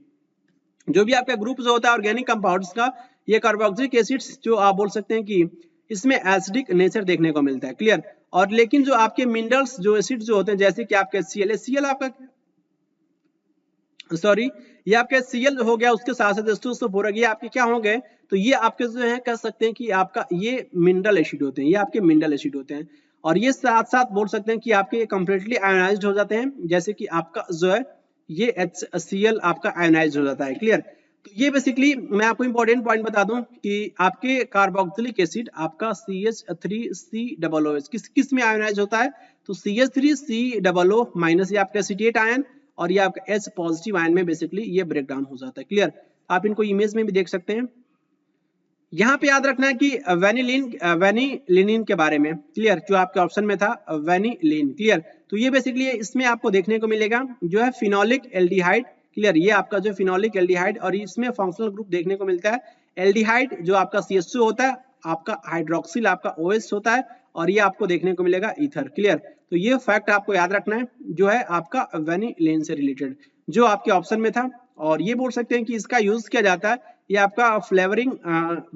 जो भी आपका ग्रुप जो होता है ऑर्गेनिक कंपाउंड्स का, ये कार्बोक्सिलिक एसिड्स जो आप बोल सकते हैं कि इसमें एसिडिक नेचर देखने को मिलता है। क्लियर, और लेकिन जो आपके मिनरल्स जो एसिड जो होते हैं जैसे कि आपके HCl आपका सॉरी ये आपके Cl हो गया, उसके साथ साथ H2SO4 ये आपके क्या हो गए? तो ये आपके जो है कह सकते हैं कि आपका ये मिनरल एसिड होते हैं, ये आपके मिनरल एसिड होते हैं, और ये साथ साथ बोल सकते हैं कि आपके कंप्लीटली आयोनाइज्ड हो जाते हैं, जैसे कि आपका जो है ये HCl आपका आयोनाइज्ड हो जाता है। क्लियर, तो ये बेसिकली मैं आपको इंपॉर्टेंट पॉइंट बता दूं कि आपके कार्बोक्सिलिक एसिड आपका CH3COOH किस किस में आयोनाइज होता है? तो CH3COO माइनस ये आपका एसिटेट आयन, और ये आपका H पॉजिटिव आयन में बेसिकली ये ब्रेक डाउन हो जाता है। क्लियर, आप इनको इमेज में भी देख सकते हैं। यहाँ पे याद रखना है कि वेनिलिन के बारे में। क्लियर, जो आपके ऑप्शन में था वेनिलिन। क्लियर, तो ये बेसिकली इसमें आपको देखने को मिलेगा जो है फिनोलिक एल्डिहाइड। क्लियर, ये आपका जो फिनोलिक एल्डिहाइड, और इसमें फंक्शनल ग्रुप देखने को मिलता है एल्डिहाइड, जो आपका CH2 होता है, आपका हाइड्रोक्सिल आपका OH होता है, और ये आपको देखने को मिलेगा ईथर। क्लियर, तो ये फैक्ट आपको याद रखना है जो है आपका वेनिलिन से रिलेटेड, जो आपके ऑप्शन में था और ये बोल सकते हैं कि इसका यूज किया जाता है, ये आपका फ्लेवरिंग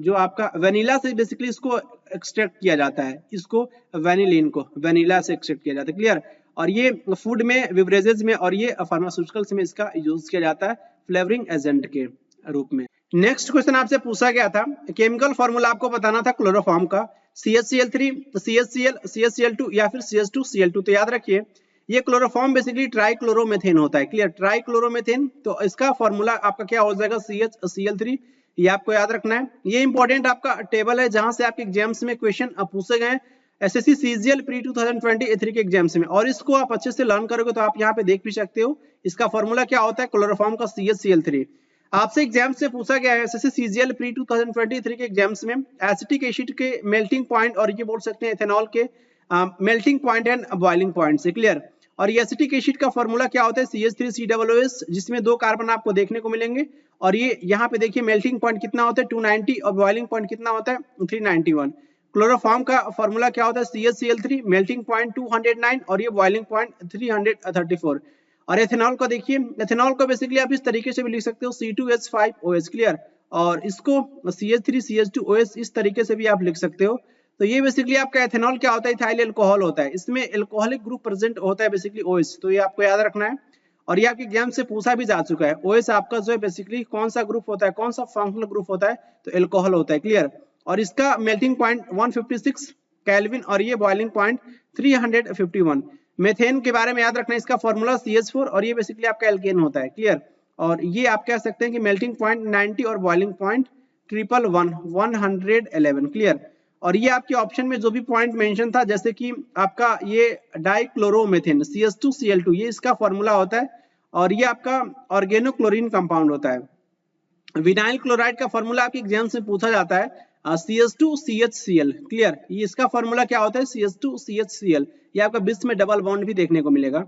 जो आपका वेनिला से बेसिकली इसको एक्सट्रैक्ट किया जाता है, इसको वेनिलिन को वेनिला से एक्सट्रैक्ट किया जाता है, क्लियर। और ये फूड में, बिवरेजेस में और ये फार्मास्यूटिकल्स में इसका यूज किया जाता है फ्लेवरिंग एजेंट के रूप में। नेक्स्ट क्वेश्चन आपसे पूछा गया था, केमिकल फॉर्मूला आपको बताना था क्लोरोफॉर्म का, CH3, CHCl, CHCl2 या फिर CH2Cl2। तो याद रखिए ये क्लोरोफॉर्म बेसिकली ट्राइक्लोरोमेथेन होता है, क्लियर, ट्राइक्लोरोमेथेन। तो इसका फॉर्मूला आपका क्या हो जाएगा, CHCl3, ये आपको याद रखना है। ये इंपॉर्टेंट आपका टेबल है जहां से आपके एग्जाम्स में क्वेश्चन पूछे गए SSC CGL प्री 2023 के एग्जाम्स में, और इसको आप अच्छे से लर्न करोगे तो आप यहाँ पे देख भी सकते हो इसका फॉर्मूला क्या होता है क्लोरोफॉर्म का, CHCl3। आपसे एग्जाम से पूछा गया है SSC CGL प्री 2023 के एग्जाम्स में एसिटिक एसिड के मेल्टिंग पॉइंट और ये बोल सकते हैं एथेनॉल के melting point and boiling point से, क्लियर। और ये एसिटिक एसिड का फॉर्मूला क्या होता है, CH3COOS, जिसमें 2 कार्बन आपको देखने को मिलेंगे। और ये यहाँ पे देखिए मेल्टिंग पॉइंट कितना होता है 290 और बॉइलिंग पॉइंट कितना होता है 391। क्लोरोफॉर्म का फॉर्मूला क्या होता है, CHCl3, मेल्टिंग पॉइंट 209 और ये बॉइलिंग पॉइंट 334। और एथेनॉल को देखिए, एथेनॉल को बेसिकली आप इस तरीके से भी लिख सकते हो C2H5OH, क्लियर। और इसको CH3CH2OS इस तरीके से भी आप लिख सकते हो। तो ये बेसिकली आपका एथेनॉल क्या होता है, इथाइल अल्कोहल होता है, इसमें अल्कोहलिक ग्रुप प्रेजेंट होता है बेसिकली OH, तो ये आपको याद रखना है। और ये आपके एग्जाम से पूछा भी जा चुका है, OH आपका जो है बेसिकली कौन सा ग्रुप होता है, कौन सा फंक्शनल ग्रुप होता है, तो अल्कोहल होता है, क्लियर। और इसका मेल्टिंग पॉइंट 156 केल्विन और ये बॉइलिंग पॉइंट 351। मेथेन के बारे में याद रखना है, इसका फॉर्मूला CH4 और ये बेसिकली आपका एल्केन होता है, क्लियर। और ये आप कह सकते हैं कि मेल्टिंग पॉइंट 90 और बॉइलिंग पॉइंट 111, क्लियर। और ये आपके ऑप्शन में जो भी पॉइंट मेंशन था, जैसे कि आपका ये डाइक्लोरोमेथेन CH2Cl2, ये इसका फॉर्मूला होता है। और ये आपका ऑर्गेनोक्लोरीन कंपाउंड होता है। विनाइल क्लोराइड का फॉर्मूला आपके एग्जाम से पूछा जाता है, CH2CHCl, क्लियर। ये इसका फॉर्मूला क्या होता है, CH2CHCl, ये आपका बीच में डबल बॉन्ड भी देखने को मिलेगा।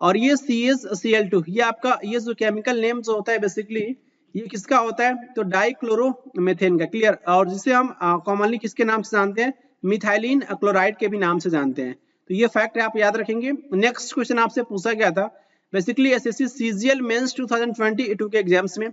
और ये CHCl2, ये आपका ये जो केमिकल नेम जो होता है बेसिकली ये किसका होता है, तो डाइक्लोरोमेथेन का, क्लियर। और जिसे हम कॉमनली किसके नाम से जानते हैं, मिथाइलिन क्लोराइड के भी नाम से जानते हैं। तो ये फैक्ट आप याद रखेंगे। नेक्स्ट क्वेश्चन आपसे पूछा गया था बेसिकली SSC CGL मेंस 2022 के एग्जाम्स में,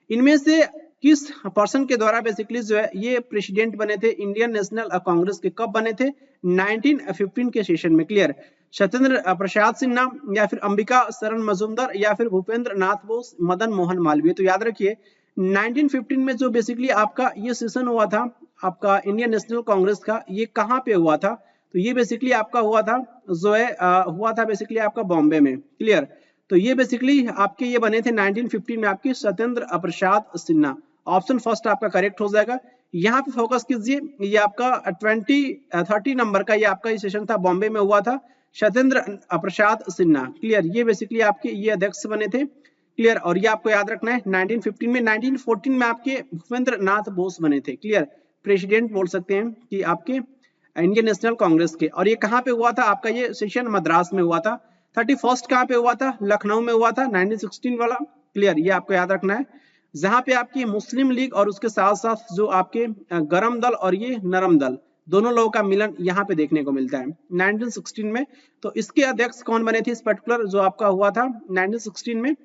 इनमें से किस पर्सन के द्वारा बेसिकली जो है ये प्रेसिडेंट बने थे इंडियन नेशनल कांग्रेस के, कब बने थे, 1915 के सेशन में, क्लियर। सत्येंद्र प्रसाद सिन्हा या फिर अंबिका शरण मजूमदार या फिर भूपेंद्र नाथ बोस, मदन मोहन मालवीय। तो याद रखिए 1915 में जो बेसिकली आपका ये सेशन हुआ था आपका इंडियन नेशनल कांग्रेस का, ये कहाँ पे हुआ था, तो ये बेसिकली आपका हुआ था जो है हुआ था बेसिकली आपका बॉम्बे में, क्लियर। तो ये बेसिकली आपके ये बने थे 1915 में आपके सत्येंद्र प्रसाद सिन्हा। ऑप्शन फर्स्ट आपका करेक्ट हो जाएगा। यहाँ पे फोकस कीजिए, ये आपका 30 नंबर का ये आपका सेशन था, बॉम्बे में हुआ था, सत्येंद्र प्रसाद सिन्हा, क्लियर। ये बेसिकली आपके ये अध्यक्ष बने थे, क्लियर। और ये आपको याद रखना है 1915 में। 1914 में आपके भूपेंद्र नाथ बोस बने थे, क्लियर, प्रेसिडेंट बोल सकते हैं कि आपके इंडियन नेशनल कांग्रेस के। और ये कहाँ पे हुआ था, आपका ये सेशन मद्रास में हुआ था। 31st कहाँ पे हुआ था, लखनऊ में हुआ था 1916 वाला, क्लियर। ये आपको याद रखना है, जहां पे आपकी मुस्लिम लीग और उसके साथ साथ जो आपके गरम दल और ये नरम दल दोनों लोगों का मिलन यहाँ पे देखने को मिलता है 1916 में। तो इसके अध्यक्ष कौन बने थे, इस पर्टिकुलर जो आपका हुआ था 1916 में,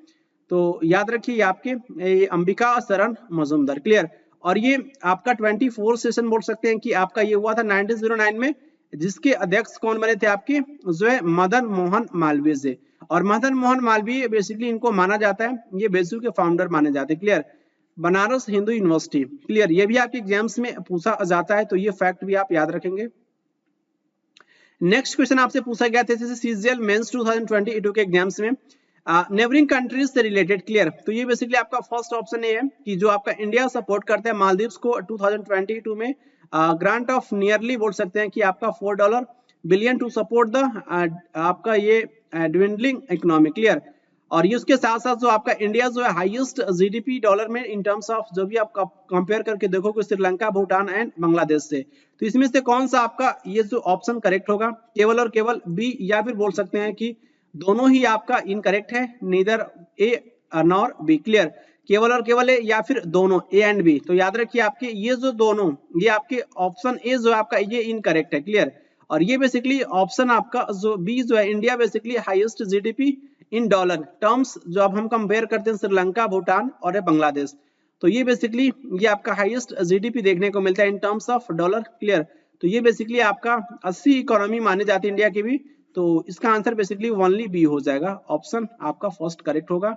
तो याद रखिए आपके अंबिका शरण मजूमदार, क्लियर। और ये आपका 24 सेशन बोल सकते हैं कि आपका ये हुआ था 1909 में, जिसके अध्यक्ष कौन बने थे आपके जो है मदन मोहन मालवीय से। और मदन मोहन मालवीय बेसिकली इनको माना जाता है, ये बेसू के फाउंडर माने जाते हैं, clear. Banaras Hindu university, clear. ये भी आपके एग्जाम्स में पूछा जाता है, तो ये फैक्ट भी आप याद रखेंगे। नेक्स्ट क्वेश्चन आपसे पूछा गया था CGL मेंस 2022 के एग्जाम्स में, नेबरिंग कंट्रीज से रिलेटेड, क्लियर। तो ये बेसिकली आपका फर्स्ट ऑप्शन ये है कि जो आपका इंडिया सपोर्ट करता है मालदीव्स को 2022 में ग्रांट ऑफ नियरली बोल सकते हैं कि आपका $4 बिलियन टू सपोर्ट द आपका ये ड्विंडलिंग इकोनॉमी, क्लियर। और ये उसके साथ साथ जो आपका इंडिया जो है हाईएस्ट GDP डॉलर में इन टर्म्स ऑफ जो भी आप कंपेयर करके देखोगे श्रीलंका, भूटान एंड बांग्लादेश से, तो इसमें से कौन सा आपका ये जो ऑप्शन करेक्ट होगा, केवल और केवल बी, या फिर बोल सकते हैं कि दोनों ही आपका इनकरेक्ट है, neither A nor be, clear. केवल और केवल ए या फिर दोनों ए एंड बी। तो याद रखिए आपके ये जो दोनों, ये आपके ऑप्शन ए जो आपका ये इनकरेक्ट है, क्लियर। और ये बेसिकली ऑप्शन आपका जो बी जो है India basically highest GDP in dollar terms, जो अब हम कंपेयर करते हैं श्रीलंका, भूटान और बांग्लादेश, तो ये बेसिकली ये आपका हाईएस्ट जीडीपी देखने को मिलता है in terms of dollar. Clear, तो ये बेसिकली आपका 80 इकोनॉमी मानी जाती है इंडिया की भी, तो इसका आंसर बेसिकली ओनली बी हो जाएगा, ऑप्शन आपका फर्स्ट करेक्ट होगा।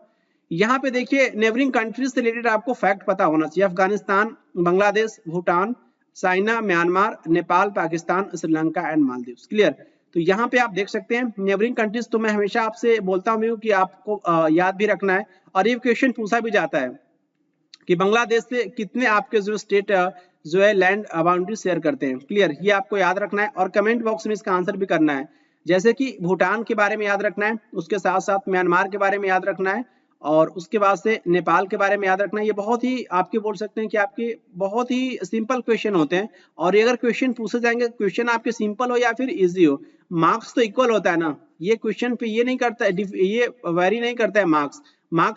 यहाँ पे देखिए नेबरिंग कंट्रीज से रिलेटेड आपको फैक्ट पता होना चाहिए, Afghanistan, Bangladesh, Bhutan, China, Myanmar, Nepal, Pakistan, Sri Lanka and Maldives. Clear, तो यहाँ पे आप देख सकते हैं नेबरिंग कंट्रीज, तो मैं हमेशा आपसे बोलता हूँ कि आपको याद भी रखना है, और ये क्वेश्चन पूछा भी जाता है कि बांग्लादेश से कितने आपके जो स्टेट जो है लैंड बाउंड्री शेयर करते हैं। क्लियर, ये आपको याद रखना है और कमेंट बॉक्स में इसका आंसर भी करना है, जैसे कि भूटान के बारे में याद रखना है, उसके साथ साथ म्यांमार के बारे में याद रखना है, और उसके बाद से नेपाल के बारे में याद रखना है। ये बहुत ही आपके बोल सकते हैं कि आपके बहुत ही सिंपल क्वेश्चन होते हैं, और अगर क्वेश्चन पूछे जाएंगे, क्वेश्चन आपके सिंपल हो या फिर इजी हो, मार्क्स तो इक्वल होता है ना, ये क्वेश्चन पे ये नहीं करता है, ये वेरी नहीं करता है मार्क्स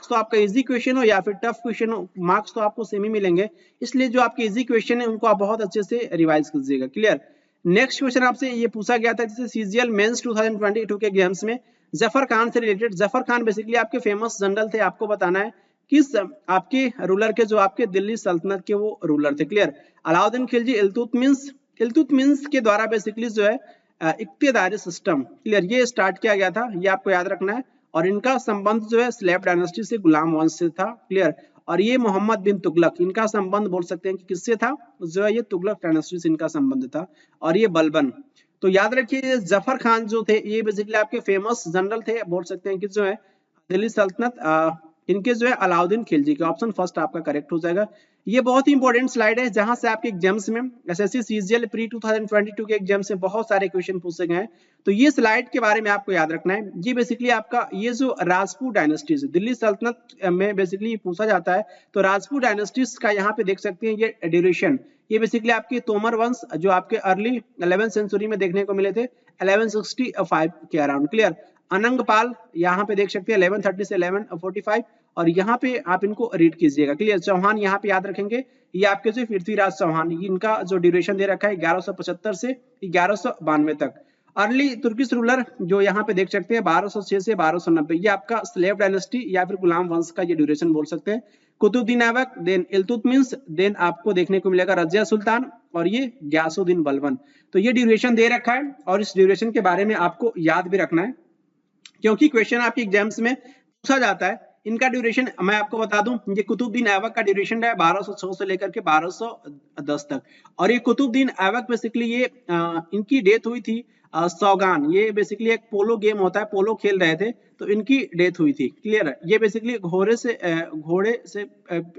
तो आपका इजी क्वेश्चन हो या फिर टफ क्वेश्चन हो, मार्क्स तो आपको सेम ही मिलेंगे। इसलिए जो आपके इजी क्वेश्चन है उनको आप बहुत अच्छे से रिवाइज कीजिएगा। क्लियर, नेक्स्ट क्वेश्चन आपसे ये पूछा गया था जैसे सीजीएल मेंस 2022 के गेम्स में जफर खान से रिलेटेड, जफर खान बेसिकली आपके फेमस जनरल थे, आपको बताना है किस आपके रूलर के, जो आपके दिल्ली सल्तनत के वो रूलर थे। क्लियर, अलाउद्दीन खिलजी, इल्तुतमिश के द्वारा बेसिकली जो है इक्तिदारी सिस्टम, क्लियर, ये स्टार्ट किया गया था, ये आपको याद रखना है, और इनका संबंध जो है स्लेव डायनेस्टी से, गुलाम वंश से था। क्लियर, और ये मोहम्मद बिन तुगलक, इनका संबंध बोल सकते हैं कि किससे था, जो है ये तुगलक डायनेस्टी से इनका संबंध था, और ये बलबन। तो याद रखिए जफर खान जो थे ये बेसिकली आपके फेमस जनरल थे, बोल सकते हैं कि जो है दिल्ली सल्तनत इनके जो है अलाउद्दीन खिलजी के, ऑप्शन फर्स्ट आपका करेक्ट हो जाएगा। ये बहुत ही इंपॉर्टेंट स्लाइड है, जहां से आपके एग्जाम्स में एसएससी सीजीएल प्री 2022 के एग्जाम से बहुत सारे क्वेश्चन पूछे गए हैं, तो ये स्लाइड के बारे में आपको याद रखना है। ये बेसिकली आपका ये जो राजपूत डायनेस्टीज दिल्ली सल्तनत में बेसिकली पूछा जाता है, तो राजपूत डायनेस्टीज का यहाँ पे देख सकते हैं ये ड्यूरेशन, ये बेसिकली आपके तोमर वंश जो आपके अर्ली 11th सेंचुरी में देखने को मिले थे 1165 के अराउंड। क्लियर, अनंगपाल यहाँ पे देख सकते हैं 1130 से 1145, और यहाँ पे आप इनको रीड कीजिएगा। क्लियर, चौहान यहाँ पे याद रखेंगे, ये आपके जो पृथ्वीराज चौहान, इनका जो ड्यूरेशन दे रखा है 1175 से 1192 तक। अर्ली तुर्किश रूलर जो यहाँ पे देख सकते हैं 1206 से 1290, ये आपका स्लेव डायनेस्टी या फिर गुलाम वंश का ये ड्यूरेशन बोल सकते हैं। कुतुबुद्दीन ऐबक, देन इल्तुतमिश, देन आपको देखने को मिलेगा रजिया सुल्तान, और ये गयासुद्दीन बलबन। तो ये ड्यूरेशन दे रखा है, और इस ड्यूरेशन के बारे में आपको याद भी रखना है, क्योंकि क्वेश्चन आपके एग्जाम्स में पूछा जाता है। इनका ड्यूरेशन मैं आपको बता दूं, ये कुतुबुद्दीन ऐबक का ड्यूरेशन है 1206 से लेकर के 1210 तक, और ये कुतुबुद्दीन ऐबक बेसिकली ये इनकी डेथ हुई थी सौगान, ये बेसिकली एक पोलो गेम होता है, पोलो खेल रहे थे तो इनकी डेथ हुई थी। क्लियर है, ये बेसिकली घोड़े से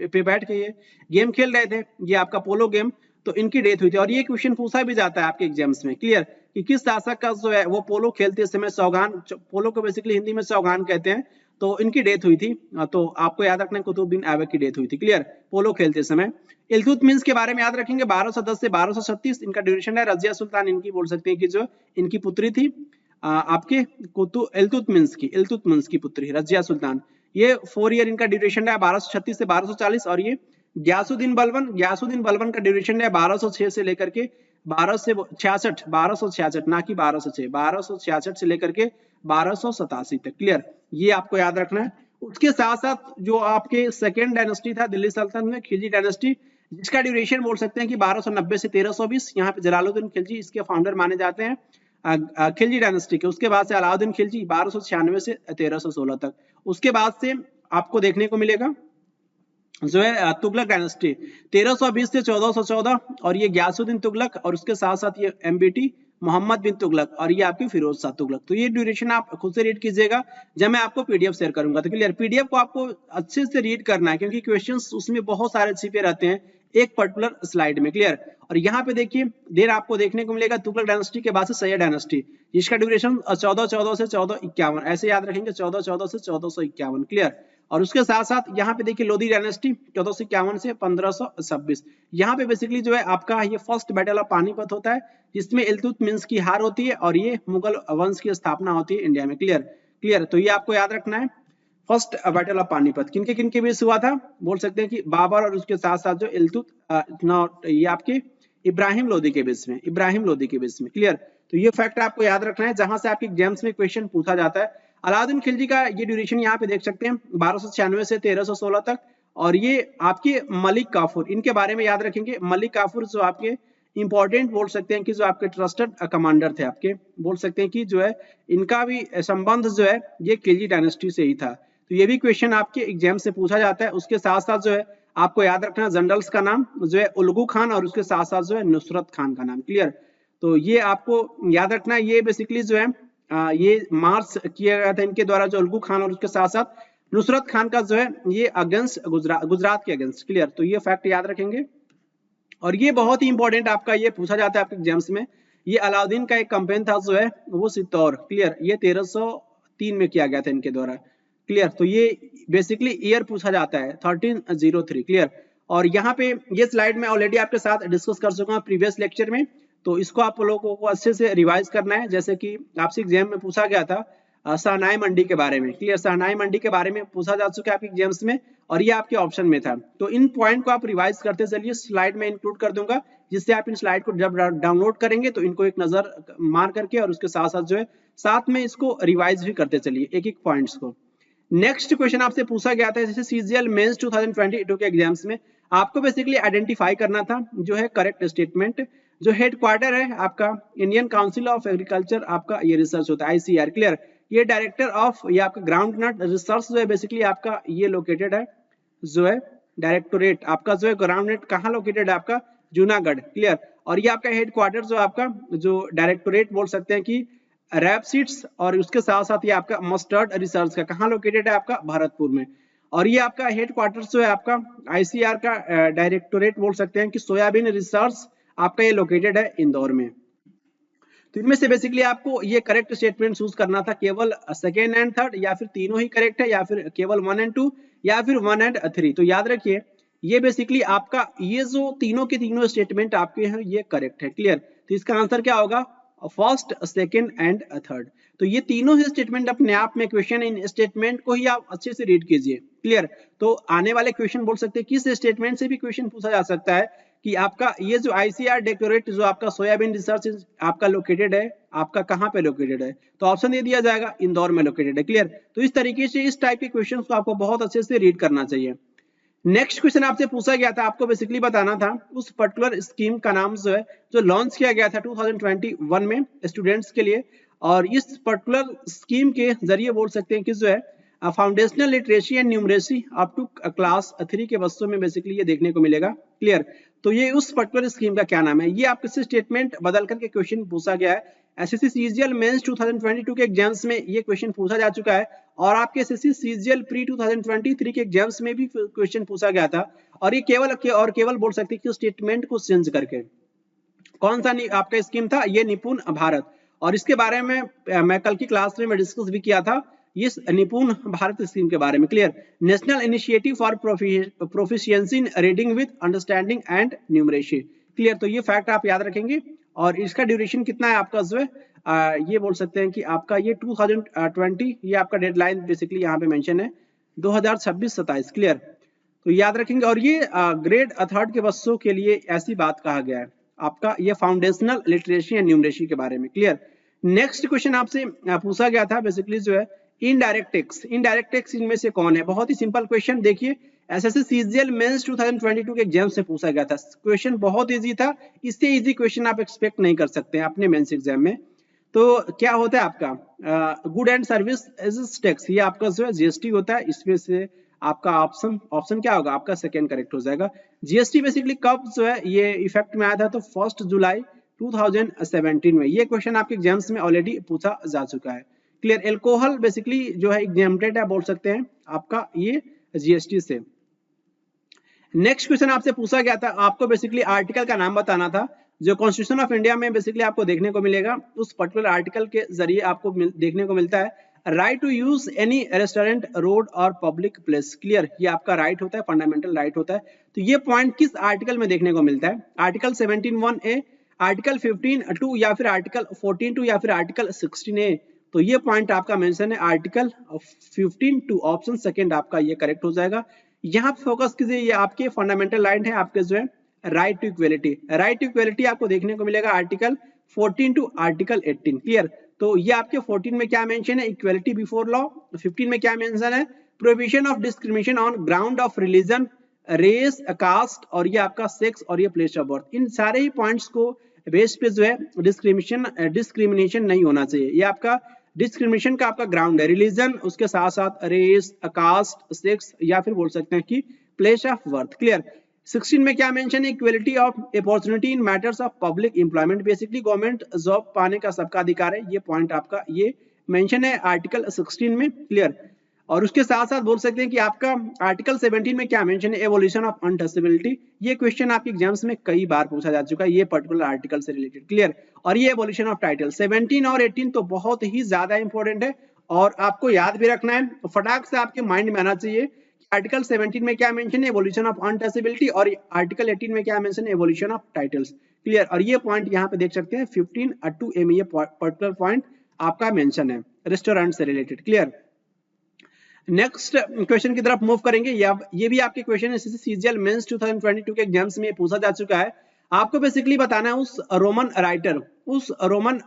पे बैठ के ये गेम खेल रहे थे, ये आपका पोलो गेम, तो इनकी डेथ हुई थी, और ये क्वेश्चन पूछा भी जाता है आपके एग्जाम्स में। क्लियर, कि किस शासक का जो है वो पोलो खेलते समय सौगान, पोलो को बेसिकली हिंदी में सौगान कहते हैं, तो इनकी डेथ हुई थी, तो आपको याद रखना है कुतुबुद्दीन ऐबक की डेथ हुई थी। क्लियर, पोलो खेलते समय। इल्तुतमिश के बारे में याद रखेंगे 1210 से 1236 इनका ड्यूरेशन है। रजिया सुल्तान इनकी बोल सकते हैं कि जो इनकी पुत्री थी आपके इल्तुतमिश की पुत्री रजिया सुल्तान, ये 4 ईयर इनका ड्यूरेशन है 1236 से 1240, और ये गयासुद्दीन बलबन का ड्यूरेशन है 1206 से लेकर के 1266 ना कि 1206, 1266 से लेकर के 1287 तक। क्लियर, ये आपको याद रखना है। उसके साथ साथ जो आपके सेकेंड डायनेस्टी था दिल्ली सल्तनत में, खिलजी डायनेस्टी, जिसका ड्यूरेशन बोल सकते हैं कि 1290 से 1320, यहाँ पे जलालुद्दीन खिलजी इसके फाउंडर माने जाते हैं खिलजी डायनेस्टी के। उसके बाद से अलाउद्दीन खिलजी 1296 से 1316 तक। उसके बाद से आपको देखने को मिलेगा जो है तुगलक डायनेस्टी 1320 से 1414, और ये गयासुद्दीन तुगलक, और उसके साथ साथ ये एमबीटी मोहम्मद बिन तुगलक, और ये आपकी फिरोज शाह तुगलक। तो ये ड्यूरेशन आप खुद से रीड कीजिएगा, जब मैं आपको पीडीएफ शेयर करूंगा। तो क्लियर, पीडीएफ को आपको अच्छे से रीड करना है, क्योंकि क्वेश्चंस उसमें बहुत सारे छिपे रहते हैं एक पर्टिकुलर स्लाइड में। क्लियर, और यहाँ पे देखिए देर आपको देखने को मिलेगा तुगलक डायनेस्टी के बाद से सैयद डायनेस्टी, जिसका ड्यूरेशन 1414 से 1451, ऐसे याद रखेंगे 1414 से 1451। क्लियर, और उसके साथ साथ यहाँ पे देखिए लोधी डायनेस्टी 1451 से 1526। यहाँ पे बेसिकली जो है आपका ये फर्स्ट बैटल ऑफ पानीपत होता है, जिसमें इल्तुतमिश की हार होती है, और ये मुगल वंश की स्थापना होती है इंडिया में। क्लियर, तो ये आपको याद रखना है। फर्स्ट बैटल ऑफ पानीपत किनके बीच हुआ था, बोल सकते हैं कि बाबर और उसके साथ साथ जो ये आपके इब्राहिम लोदी के बीच में, क्लियर, तो ये फैक्ट आपको याद रखना है, जहां से आपके एग्जाम्स में क्वेश्चन पूछा जाता है। अलाउद्दीन खिलजी का ये ड्यूरेशन यहाँ पे देख सकते हैं 1296 से 1316 तक। और ये आपके मलिक काफूर, इनके बारे में याद रखेंगे। मलिक काफूर जो आपके इंपॉर्टेंट बोल सकते हैं कि जो आपके ट्रस्टेड कमांडर थे, आपके बोल सकते हैं कि जो है इनका भी संबंध जो है ये खिलजी डायनेस्टी से ही था। तो ये भी क्वेश्चन आपके एग्जाम से पूछा जाता है। उसके साथ साथ जो है आपको याद रखना जनरल्स का नाम जो है उल्गू खान और उसके साथ साथ जो है नुसरत खान का नाम। क्लियर, तो ये आपको याद रखना। ये बेसिकली जो है ये मार्च किया गया था इनके द्वारा, जो उल्गू खान और उसके साथ साथ नुसरत खान का जो है ये अगेंस्ट गुजरात के अगेंस्ट। क्लियर, तो ये फैक्ट याद रखेंगे। और ये बहुत ही इंपॉर्टेंट आपका ये पूछा जाता है आपके एग्जाम्स में। ये अलाउद्दीन का एक कैंपेन था जो है वो सितौर। क्लियर, ये 1303 में किया गया था इनके द्वारा। क्लियर, तो ये बेसिकली ईयर पूछा जाता है 1303। क्लियर, और यहाँ पे ये स्लाइड में ऑलरेडी आपके साथ डिस्कस कर चुका हूँ प्रीवियस लेक्चर में, तो इसको आप लोगों को अच्छे से रिवाइज करना है। जैसे कि आपसे एग्जाम में पूछा गया था शहनाई मंडी के बारे में। क्लियर, शहनाई मंडी के बारे में पूछा जा चुका है आपके एग्जाम्स में और ये आपके ऑप्शन में था। तो इन पॉइंट को आप रिवाइज करते चलिए, स्लाइड में इंक्लूड कर दूंगा, जिससे आप इन स्लाइड को जब डाउनलोड करेंगे तो इनको एक नजर मार करके और उसके साथ साथ जो है साथ में इसको रिवाइज भी करते चलिए एक एक पॉइंट्स को। नेक्स्ट क्वेश्चन आपसे पूछा गया था जैसे सीजीएल मेंस 2022 के एग्जाम्स में आपको बेसिकली आइडेंटिफाई करना था जो है करेक्ट स्टेटमेंट। जो हेडक्वार्टर है आपका इंडियन काउंसिल ऑफ एग्रीकल्चर आपका ये रिसर्च होता है आईसीआर। क्लियर, ये डायरेक्टर ऑफ ये आपका ग्राउंड नट रिसर्च जो है बेसिकली आपका ये लोकेटेड है जो है डायरेक्टोरेट आपका जो है ग्राउंड नट कहाँ लोकेटेड है आपका जूनागढ़। क्लियर, और ये आपका हेडक्वार्टर जो आपका जो डायरेक्टोरेट बोल सकते हैं कि रैपसीड्स और उसके साथ साथ ये आपका मस्टर्ड रिसर्च का कहाँ लोकेटेड है आपका भरतपुर में। और ये आपका हेडक्वार्टर जो है आपका आईसीआर का डायरेक्टोरेट बोल सकते हैं कि सोयाबीन रिसर्च आपका ये लोकेटेड है इंदौर में। तो इनमें से बेसिकली आपको ये करेक्ट स्टेटमेंट चूज करना था, केवल सेकेंड एंड थर्ड या फिर तीनों ही करेक्ट है या फिर केवल 1 एंड 2 या फिर 1 एंड 3। तो याद रखिए ये बेसिकली आपका ये जो तीनों के तीनों स्टेटमेंट आपके हैं ये करेक्ट है। क्लियर, तो इसका आंसर क्या होगा फर्स्ट सेकेंड एंड थर्ड। तो ये तीनों ही स्टेटमेंट अपने आप में क्वेश्चन, इन स्टेटमेंट को ही आप अच्छे से रीड कीजिए। क्लियर, तो आने वाले क्वेश्चन बोल सकते हैं किस स्टेटमेंट से भी क्वेश्चन पूछा जा सकता है कि आपका ये जो आईसीआर डायरेक्टोरेट जो आपका सोयाबीन रिसर्च आपका लोकेटेड है आपका कहाँ पे लोकेटेड है, तो ऑप्शन दे दिया जाएगा इंदौर में लोकेटेड है। क्लियर, तो इस तरीके से इस टाइप के क्वेश्चन को आपको बहुत अच्छे से रीड करना चाहिए। नेक्स्ट क्वेश्चन आपसे पूछा गया था, आपको बेसिकली बताना था उस पर्टिकुलर स्कीम का नाम जो है जो लॉन्च किया गया था 2021 में स्टूडेंट्स के लिए। और इस पर्टिकुलर स्कीम के जरिए बोल सकते हैं कि जो है foundational literacy and numeracy up to class 3 के बच्चों में बेसिकली ये देखने को मिलेगा। क्लियर, तो ये उस पर्टिकुलर स्कीम का क्या नाम है, ये आपसे स्टेटमेंट बदल करके क्वेश्चन पूछा गया है। एसएससी सीजीएल मेंस 2022 के एग्जाम्स में ये क्वेश्चन पूछा जा चुका है और आपके एसएससी सीजीएल प्री 2023 के एग्जाम्स में भी क्वेश्चन पूछा गया था। और ये केवल बोल सकते हैं कि स्टेटमेंट को चेंज करके। कौन सा आपका स्कीम था, ये निपुण भारत। और इसके बारे में मैं कल की क्लास में डिस्कस भी किया था इस निपुण भारत स्कीम के बारे में। Clear, national initiative for proficiency in reading with understanding and numeracy. Clear, तो ये फैक्ट आप याद रखेंगे। और इसका ड्यूरेशन कितना है आपका जो है ये बोल सकते हैं कि आपका ये 2020 ये आपका डेडलाइन बेसिकली यहाँ पे मेंशन है 2026-27। क्लियर, तो याद रखेंगे। और ये ग्रेड थर्ड के बच्चों के लिए ऐसी बात कहा गया है आपका ये फाउंडेशनल लिटरेसी एंड न्यूमरेसी के बारे में। क्लियर, नेक्स्ट क्वेश्चन आपसे पूछा गया था बेसिकली जो है इनडायरेक्ट टैक्स। इनडायरेक्ट टैक्स इनमें से कौन है, बहुत ही सिंपल क्वेश्चन। देखिए एसएससी सीजीएल मेंस 2022 के एग्जाम से पूछा गया था, क्वेश्चन बहुत इजी था, इससे इजी क्वेश्चन आप एक्सपेक्ट नहीं कर सकते हैं अपने मेंस एग्जाम में। तो क्या होता है आपका गुड एंड सर्विस टैक्स, ये आपका जो है जीएसटी होता है। इसमें से आपका ऑप्शन क्या होगा आपका सेकेंड करेक्ट हो जाएगा। जीएसटी बेसिकली कब जो है ये इफेक्ट में आया था, तो 1 जुलाई 2017 में। ये क्वेश्चन आपके एग्जाम्स में ऑलरेडी पूछा जा चुका है। क्लियर, एल्कोहल बेसिकली जो है एग्जाम्प्टेड है बोल सकते हैं आपका ये जीएसटी से। नेक्स्ट क्वेश्चन आपसे पूछा गया था, आपको बेसिकली आर्टिकल का नाम बताना था जो कॉन्स्टिट्यूशन ऑफ इंडिया में बेसिकली आपको देखने को मिलेगा। उस पर्टिकुलर आर्टिकल के जरिए आपको देखने को मिलता है right to use any restaurant road और पब्लिक प्लेस। क्लियर, ये आपका राइट होता है, फंडामेंटल राइट होता है। तो ये पॉइंट किस आर्टिकल में देखने को मिलता है, आर्टिकल 17(1)(a), आर्टिकल 15(2) या फिर आर्टिकल 14(2) या फिर आर्टिकल 16(a)। तो ये पॉइंट आपका मेंशन है आर्टिकल 15(2), ऑप्शन सेकंड आपका ये करेक्ट हो जाएगा। यहाँ फोकस कीजिए, ये आपके फंडामेंटल राइट है आपके जो है right to equality. Right to equality आपको देखने को मिलेगा आर्टिकल 14 टू आर्टिकल 18। क्लियर, तो ये आपके 14 में क्या मेंशन है, इक्वलिटी बिफोर लॉ। 15 में क्या मेंशन है, prohibition of discrimination on ground of religion, race, caste, और ये आपका सेक्स और ये प्लेस ऑफ बर्थ। इन सारे ही पॉइंट्स को बेस पे जो है डिस्क्रिमिनेशन नहीं होना चाहिए। ये आपका डिस्क्रिमिनेशन का आपका ग्राउंड है रिलीजन, उसके साथ साथ रेस, कास्ट, सेक्स, या फिर बोल सकते हैं कि प्लेस ऑफ बर्थ। क्लियर। 16 में क्या मेंशन है, equality of opportunity in matters of public employment. Basically government job पाने का सबका अधिकार है, ये पॉइंट आपका ये मेंशन है आर्टिकल 16 में। क्लियर। और उसके साथ साथ बोल सकते हैं कि आपका आर्टिकल 17 में क्या मेंशन है, एवोल्यूशन ऑफ अनटचेबिलिटी। ये क्वेश्चन आपके एग्जाम्स में कई बार पूछा जा चुका है, ये पर्टिकुलर आर्टिकल से रिलेटेड। क्लियर। और ये एवोल्यूशन ऑफ टाइटल 17 और 18 तो बहुत ही ज्यादा इंपॉर्टेंट है और आपको याद भी रखना है, फटाक से आपके माइंड में आना चाहिए। आर्टिकल 17 में क्या मेंशन है, एवोल्यूशन ऑफ अनटचेबिलिटी, और आर्टिकल 18 में क्या मेंशन है, एवोल्यूशन ऑफ टाइटल्स। क्लियर। और ये पॉइंट यहाँ पे देख सकते हैं 15 में ये पर्टिकुलर पॉइंट आपका मेंशन है रेस्टोरेंट से रिलेटेड। क्लियर। नेक्स्ट क्वेश्चन की तरफ मूव करेंगे। ये भी आपके क्वेश्चन है सीजीएल मेंस 2022 के एग्जाम्स में पूछा जा चुका है। आपको बेसिकली बताना है उस रोमन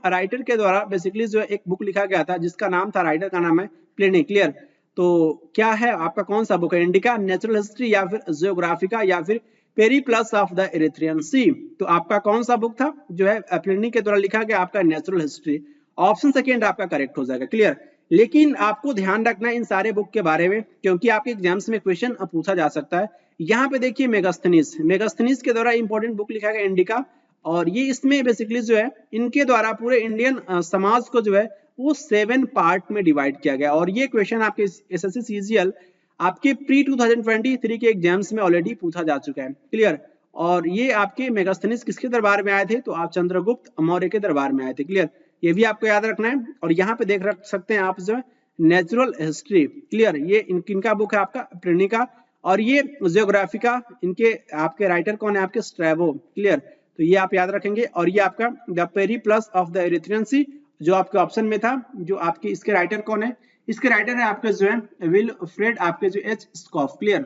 राइटर के द्वारा बेसिकली जो एक बुक लिखा गया था जिसका नाम था, राइटर का नाम है प्लिनी। क्लियर। तो क्या है आपका, कौन सा बुक है, इंडिका, नेचुरल हिस्ट्री, या फिर जियोग्राफिका, या फिर पेरिप्लस ऑफ द इरिथ्रियन सी। तो आपका कौन सा बुक था जो है प्लिनी के द्वारा लिखा गया, आपका नेचुरल हिस्ट्री। ऑप्शन सेकेंड आपका करेक्ट हो जाएगा। क्लियर। लेकिन आपको ध्यान रखना है इन सारे बुक के बारे में, क्योंकि आपके एग्जाम्स में क्वेश्चन पूछा जा सकता है। यहाँ पे देखिए मेगास्थनीज के द्वारा इंपॉर्टेंट बुक लिखा गया इंडिका, और ये इसमें बेसिकली जो है इनके द्वारा पूरे इंडियन समाज को जो है वो 7 पार्ट में डिवाइड किया गया। और ये क्वेश्चन आपके एसएससी सीजीएल आपके प्री 2023 के एग्जाम्स में ऑलरेडी पूछा जा चुका है। क्लियर। और ये आपके मेगास्थनीज किसके दरबार में आए थे, तो आप चंद्रगुप्त मौर्य के दरबार में आए थे। क्लियर। ये भी आपको याद रखना है। और यहाँ पे देख रख सकते हैं आप जो है नेचुरल हिस्ट्री। क्लियर। ये इनका बुक है आपका प्लिनी का, और ये जियोग्राफिका, इनके आपके राइटर कौन है, आपके स्ट्रैबो। क्लियर। तो ये आप याद रखेंगे। और ये आपका the Periplus of the Erythraean Sea जो आपके ऑप्शन में था, जो आपके इसके राइटर कौन है, इसके राइटर है आपके जो है विलफ्रेड आपके जो एच स्कॉफ। क्लियर।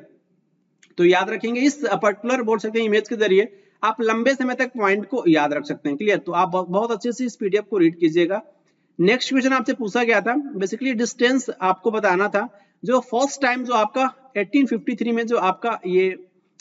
तो याद रखेंगे इस पर्टिकुलर बोल सकते हैं इमेज के जरिए आप लंबे समय तक पॉइंट को याद रख सकते हैं। क्लियर। तो आप बहुत अच्छे से इस पीडीएफ को रीड कीजिएगा। नेक्स्ट क्वेश्चन आपसे पूछा गया था, बेसिकली डिस्टेंस आपको बताना था। जो फर्स्ट टाइम जो आपका 1853 में जो आपका ये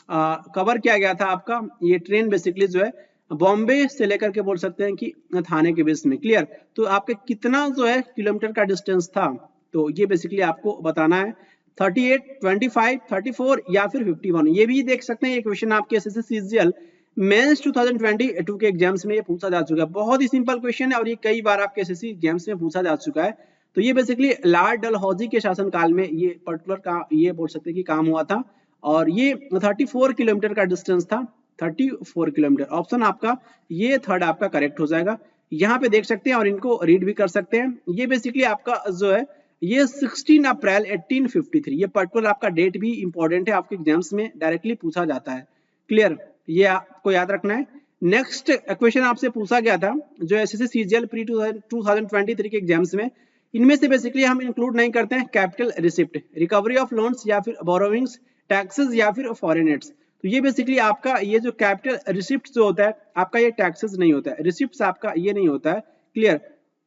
कवर किया गया था, आपका ये ट्रेन बेसिकली जो है बॉम्बे से लेकर के बोल सकते हैं कि थाने के बीच में। क्लियर। तो आपके कितना जो है किलोमीटर का डिस्टेंस था, तो ये बेसिकली आपको बताना है 38, 25, 34 या फिर 51। ये भी देख सकते हैं, ये क्वेश्चन आपके एसएससी सीजीएल मेंस 2022 के एग्जाम्स में ये पूछा जा चुका है। बहुत ही सिंपल क्वेश्चन है और ये कई बार आपके एसएससी एग्जाम्स में पूछा जा चुका है। तो ये बेसिकली लॉर्ड डलहौजी के शासनकाल में ये पर्टिकुलर का ये बोल सकते हैं कि काम हुआ था, और ये 34 किलोमीटर का डिस्टेंस था। 34 किलोमीटर ऑप्शन आपका ये थर्ड आपका करेक्ट हो जाएगा। यहाँ पे देख सकते हैं और इनको रीड भी कर सकते हैं। ये बेसिकली आपका जो है ये 16 अप्रैल 1853, ये पर्टिकुलर आपका डेट भी इंपॉर्टेंट है, आपके एग्जाम्स में डायरेक्टली पूछा जाता है। क्लियर। ये आपको याद रखना है। नेक्स्ट क्वेश्चन आपसे पूछा गया था जो एसएससी सीजीएल प्री 2023 के एग्जाम्स में, इनमें से बेसिकली हम इंक्लूड नहीं करते हैं capital receipt, recovery of loans, या फिर बोरोविंग्स, टैक्सेस, या फिर फॉरेन एड्स। तो ये बेसिकली आपका ये जो कैपिटल रिसिप्ट जो होता है आपका, ये टैक्सेस नहीं होता है, रिसिप्ट आपका ये नहीं होता है। क्लियर।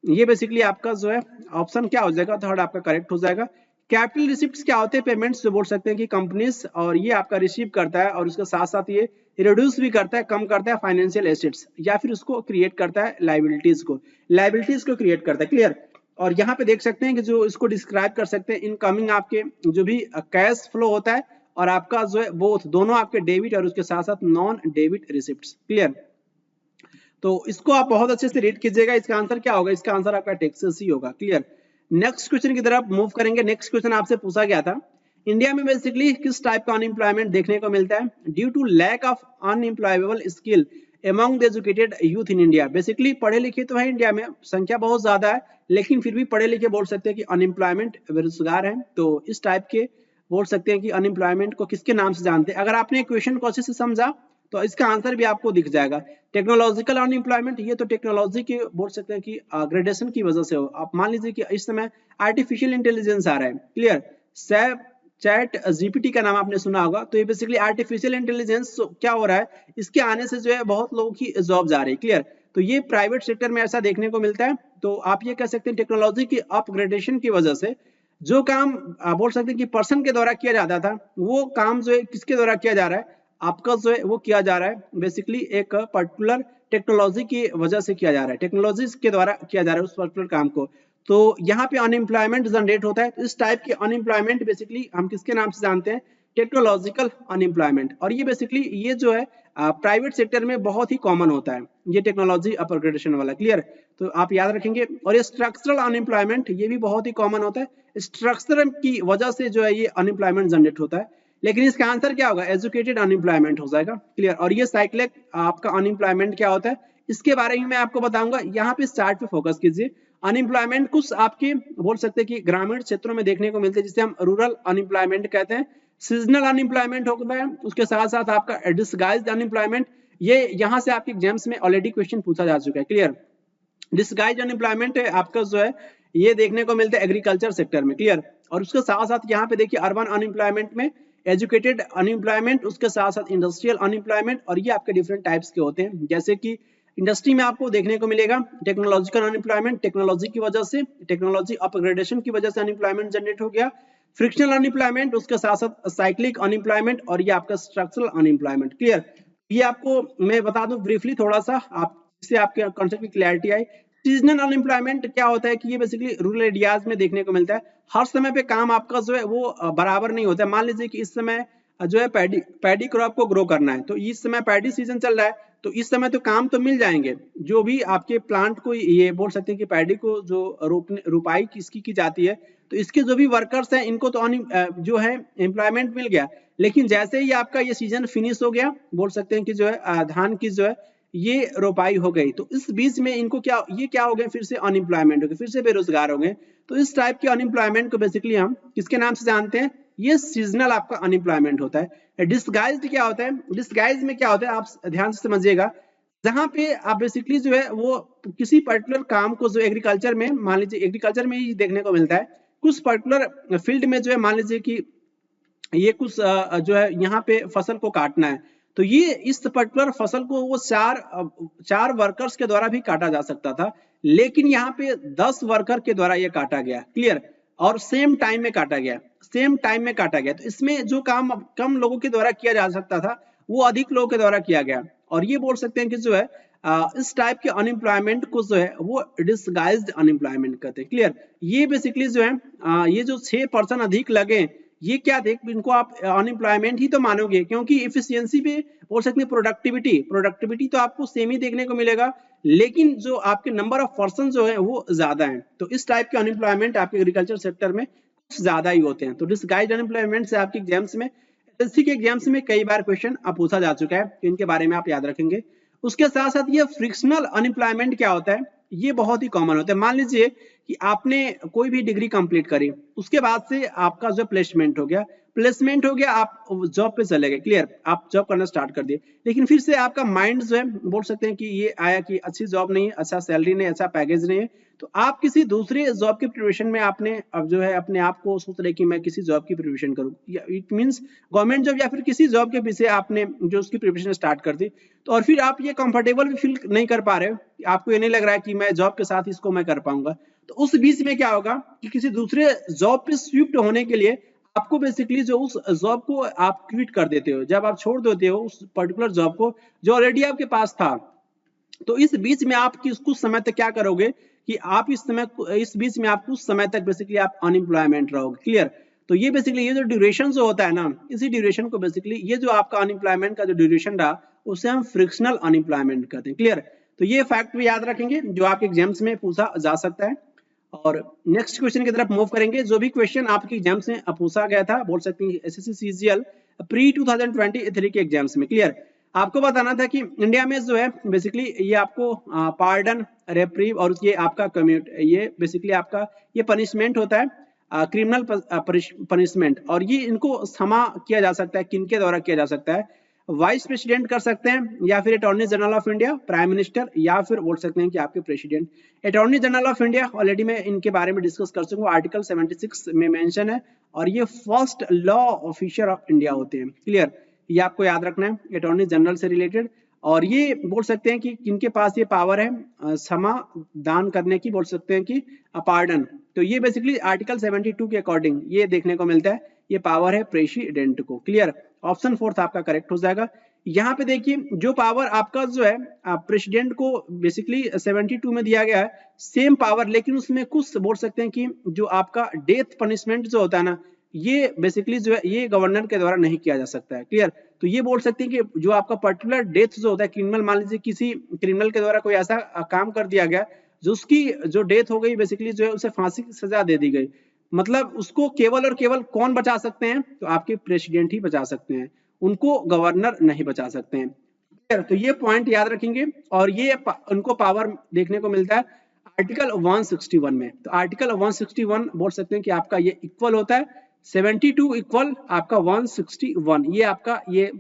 ये बेसिकली आपका जो है ऑप्शन क्या हो जाएगा, थर्ड आपका करेक्ट हो जाएगा। कैपिटल रिसिप्ट्स क्या होते हैं, पेमेंट्स जो बोल सकते हैं कि कंपनीज, और ये आपका रिसीव करता है और उसके साथ साथ ये रिड्यूस भी करता है, कम करता है फाइनेंशियल एसेट्स, या फिर उसको क्रिएट करता है लायबिलिटीज को क्रिएट करता है। क्लियर। और यहाँ पे देख सकते हैं कि जो इसको डिस्क्राइब कर सकते हैं, इनकमिंग आपके जो भी कैश फ्लो होता है और आपका जो है बोथ दोनों आपके डेबिट और उसके साथ साथ नॉन डेबिट रिसिप्ट्स। क्लियर। तो इसको आप बहुत अच्छे से रीड कीजिएगा। इसका आंसर क्या होगा, इसका आंसर आपका टैक्सेस ही होगा। क्लियर। नेक्स्ट क्वेश्चन की तरफ मूव करेंगे। नेक्स्ट क्वेश्चन आपसे पूछा गया था, इंडिया में बेसिकली किस टाइप का अनएम्प्लॉयमेंट देखने को मिलता है, due to lack of unemployable skill among the educated youth in India. Basically पढ़े लिखे तो है इंडिया में, संख्या बहुत ज्यादा है, लेकिन फिर भी पढ़े लिखे बोल सकते हैं कि अनएम्प्लॉयमेंट, बेरोजगार है। तो इस टाइप के बोल सकते हैं कि अनएम्प्लॉयमेंट को किसके नाम से जानते हैं। अगर आपने क्वेश्चन को अच्छे से समझा तो इसका आंसर भी आपको दिख जाएगा। टेक्नोलॉजिकल अनएम्प्लॉयमेंट, ये तो टेक्नोलॉजी के बोल सकते हैं कि ग्रेडेशन की वजह से हो। आप मान लीजिए कि इस समय आर्टिफिशियल इंटेलिजेंस आ रहा है। क्लियर। चैट जीपीटी का नाम आपने सुना होगा। तो ये बेसिकली आर्टिफिशियल इंटेलिजेंस क्या हो रहा है, इसके आने से जो है बहुत लोगों की जॉब जा रही है। क्लियर। तो ये प्राइवेट सेक्टर में ऐसा देखने को मिलता है, तो आप ये कह सकते हैं टेक्नोलॉजी की अपग्रेडेशन की वजह से जो काम बोल सकते हैं कि पर्सन के द्वारा किया जाता था, वो काम जो है किसके द्वारा किया जा रहा है, आपका जो है वो किया जा रहा है बेसिकली एक पर्टिकुलर टेक्नोलॉजी की वजह से किया जा रहा है, टेक्नोलॉजी के द्वारा किया जा रहा है उस पर्टिकुलर काम को। तो यहाँ पे अनएम्प्लॉयमेंट जनरेट होता है। इस टाइप के अनएम्प्लॉयमेंट बेसिकली हम किसके नाम से जानते हैं, टेक्नोलॉजिकल अनएम्प्लॉयमेंट। और ये बेसिकली ये जो है प्राइवेट सेक्टर में बहुत ही कॉमन होता है, ये टेक्नोलॉजी अपग्रेडेशन वाला। क्लियर, तो आप याद रखेंगे। और ये स्ट्रक्चरल अनएम्प्लॉयमेंट ये भी बहुत ही कॉमन होता है, स्ट्रक्चर की वजह से जो है ये अनएम्प्लॉयमेंट जनरेट होता है। लेकिन इसका आंसर क्या होगा, एजुकेटेड अनएम्प्लॉयमेंट हो जाएगा। क्लियर, और ये साइक्लिक आपका अनएम्प्लॉयमेंट क्या होता है इसके बारे में मैं आपको बताऊंगा। यहाँ पे स्टार्ट पे फोकस कीजिए। अनएम्प्लॉयमेंट कुछ आपके बोल सकते हैं कि ग्रामीण क्षेत्रों में देखने को मिलते हैं, जिसे हम रूरल अनएम्प्लॉयमेंट कहते हैं। सीजनल अनएम्प्लॉयमेंट होता है, उसके साथ साथ आपका डिसगाइज्ड अनएम्प्लॉयमेंट, ये यहाँ से आपके एग्जाम्स में ऑलरेडी क्वेश्चन पूछा जा चुका है। क्लियर, डिसगाइज्ड अनएम्प्लॉयमेंट आपका जो है ये देखने को मिलता है एग्रीकल्चर सेक्टर में। क्लियर, और उसके साथ साथ यहाँ पे देखिए अर्बन अनएम्प्लॉयमेंट में एजुकेटेड अनएम्प्लॉयमेंट, उसके साथ साथ इंडस्ट्रियल अनएम्प्लॉयमेंट, और ये आपके डिफरेंट टाइप्स के होते हैं। जैसे कि इंडस्ट्री में आपको देखने को मिलेगा टेक्नोलॉजिकल अनएम्प्लॉयमेंट, टेक्नोलॉजी की वजह से, टेक्नोलॉजी अपग्रेडेशन की वजह से अनएम्प्लॉयमेंट जनरेट हो गया। फ्रिक्शनल अनएम्प्लॉयमेंट, उसके साथ साथ साइक्लिक अनएम्प्लॉयमेंट, और ये आपका स्ट्रक्चरल अनएम्प्लॉयमेंट। क्लियर, ये आपको मैं बता दूं ब्रीफली थोड़ा सा, आप इससे आपके कॉन्सेप्ट की क्लैरिटी आई। सीजनल अनएम्प्लॉयमेंट क्या होता है कि ये बेसिकली रूरल एरियाज में देखने को मिलता है। हर समय पे काम आपका जो है वो बराबर नहीं होता है। मान लीजिए कि इस समय जो है पैडी क्रॉप को ग्रो करना है, तो इस समय पैडी सीजन चल रहा है, तो इस समय तो काम तो मिल जाएंगे। जो भी आपके प्लांट को ये बोल सकते हैं कि पैडी को जो रोपाई किसकी की जाती है, तो इसके जो भी वर्कर्स हैं इनको तो जो है एम्प्लॉयमेंट मिल गया। लेकिन जैसे ही आपका ये सीजन फिनिश हो गया, बोल सकते हैं कि जो है धान की जो है ये रोपाई हो गई, तो इस बीच में इनको क्या हो गए, फिर से अनएम्प्लॉयमेंट हो गए, फिर से बेरोजगार हो गए। तो इस टाइप के अनएम्प्लॉयमेंट को बेसिकली हम किसके नाम से जानते हैं, ये सीजनल आपका अनएम्प्लॉयमेंट होता है। डिसगाइज्ड क्या होता है, डिसगाइज में क्या होता है आप ध्यान से समझिएगा, जहां पे आप बेसिकली जो है वो किसी पर्टिकुलर काम को जो एग्रीकल्चर में, मान लीजिए एग्रीकल्चर में ही देखने को मिलता है, कुछ पर्टिकुलर फील्ड में जो है मान लीजिए कि ये कुछ जो है यहाँ पे फसल को काटना है, तो ये इस पर्टिकुलर फसल को वो चार वर्कर्स के द्वारा भी काटा जा सकता था, लेकिन यहाँ पे 10 वर्कर के द्वारा ये काटा गया। क्लियर, और सेम टाइम में काटा गया, सेम टाइम में काटा गया। तो इसमें जो काम कम लोगों के द्वारा किया जा सकता था वो अधिक लोगों के द्वारा किया गया। और ये बोल सकते हैं कि जो है इस टाइप के अनएम्प्लॉयमेंट को जो है वो डिसगाइज्ड अनएम्प्लॉयमेंट कहते हैं। क्लियर, ये बेसिकली जो है ये जो 6 पर्सन अधिक लगे, ये क्या देख इनको आप अनएम्प्लॉयमेंट ही तो मानोगे, क्योंकि इफिशियंसी पे बोल सकते हैं प्रोडक्टिविटी तो आपको सेम ही देखने को मिलेगा, लेकिन जो आपके नंबर ऑफ पर्सन जो है वो ज्यादा है। तो इस टाइप के अनएम्प्लॉयमेंट आपके एग्रीकल्चर सेक्टर में कुछ ज्यादा ही होते हैं। तो डिसगाइज्ड अनएम्प्लॉयमेंट से आपके एग्जाम्स में, एसएससी के एग्जाम्स में कई बार क्वेश्चन पूछा जा चुका है, तो इनके बारे में आप याद रखेंगे। उसके साथ साथ ये फ्रिक्शनल अनएम्प्लॉयमेंट क्या होता है, ये बहुत ही कॉमन होता है। मान लीजिए कि आपने कोई भी डिग्री कंप्लीट करी, उसके बाद से आपका जो प्लेसमेंट हो गया, आप जॉब पे चले गए। क्लियर, आप जॉब करना स्टार्ट कर दिए, लेकिन फिर से आपका माइंड जो है बोल सकते हैं कि ये आया कि अच्छी जॉब नहीं है, अच्छा सैलरी नहीं, अच्छा पैकेज नहीं है, तो आप किसी दूसरे जॉब की प्रिपरेशन में आपने अब जो है अपने आप को सोच रहे कि मैं किसी जॉब की प्रिपरेशन करूं, इट मींस गवर्नमेंट जॉब या फिर किसी जॉब के पीछे आपने जो उसकी प्रिपरेशन स्टार्ट कर दी। तो और फिर आप ये कंफर्टेबल भी फील नहीं कर पा रहे हो, आपको ये नहीं लग रहा है कि मैं जॉब के साथ इसको मैं कर पाऊंगा, तो उस बीच में क्या होगा कि किसी दूसरे जॉब पे स्विफ्ट होने के लिए आपको बेसिकली जो उस जॉब को आप क्विट कर देते हो, जब आप छोड़ देते हो उस पर्टिकुलर जॉब को जो ऑलरेडी आपके पास था, तो इस बीच में आप कुछ समय तक क्या करोगे कि आप इस बीच में आप कुछ समय तक बेसिकली आप अनएम्प्लॉयमेंट रहोगे। क्लियर, तो ये बेसिकली ये जो ड्यूरेशन जो होता है ना, इसी ड्यूरेशन को बेसिकली ये जो आपका अनएम्प्लॉयमेंट का जो ड्यूरेशन रहा उसे हम फ्रिक्शनल अनएम्प्लॉयमेंट कहते हैं। क्लियर, तो ये फैक्ट भी याद रखेंगे जो आपके एग्जाम्स में पूछा जा सकता है। और नेक्स्ट क्वेश्चन की तरफ मूव करेंगे। जो भी क्वेश्चन आपके एग्जाम्स में पूछा गया था, बोल सकते हैं एसएससी सीजीएल प्री 2023 के एग्जाम्स में। क्लियर, आपको बताना था कि इंडिया में जो है बेसिकली ये आपको पार्डन, रेप्रीव और ये आपका कम्यूट, ये बेसिकली आपका ये पनिशमेंट होता है, क्रिमिनल पनिशमेंट, और ये इनको क्षमा किया जा सकता है, किनके द्वारा किया जा सकता है, वाइस प्रेसिडेंट कर सकते हैं, या फिर attorney general of India, prime minister, या फिर बोल सकते हैं कि आपके president. Attorney general of India already मैं इनके बारे में डिस्कस कर चुका हूँ, आर्टिकल 76 में मेंशन है, और ये first law officer of India होते हैं। क्लियर, ये आपको याद रखना है अटॉर्नी जनरल से रिलेटेड। और ये बोल सकते हैं कि किनके पास ये पावर है क्षमा दान करने की, बोल सकते हैं कि पार्डन। तो ये बेसिकली आर्टिकल 72 के अकॉर्डिंग ये देखने को मिलता है, ये पावर है प्रेसिडेंट को। क्लियर, ऑप्शन फोर्थ आपका करेक्ट हो जाएगा। यहाँ पे देखिए जो पावर आपका जो है प्रेसिडेंट को बेसिकली 72 में दिया गया है सेम पावर, लेकिन उसमें कुछ बोल सकते हैं कि जो आपका डेथ पनिशमेंट जो होता है ना, ये बेसिकली जो है ये गवर्नर के द्वारा नहीं किया जा सकता है। क्लियर, तो ये बोल सकते हैं कि जो आपका पर्टिकुलर डेथ जो होता है क्रिमिनल, मान लीजिए किसी क्रिमिनल के द्वारा कोई ऐसा काम कर दिया गया जो उसकी जो डेथ हो गई, बेसिकली जो है उसे फांसी की सजा दे दी गई, मतलब उसको केवल और केवल कौन बचा सकते हैं, तो आपके प्रेसिडेंट ही बचा सकते हैं, उनको गवर्नर नहीं बचा सकते हैं। तो ये पॉइंट याद रखेंगे। और ये उनको पावर देखने को मिलता है आर्टिकल 161 में। तो आर्टिकल 161 बोल सकते हैं कि आपका ये इक्वल होता है 72 इक्वल आपका 161। ये आपका ये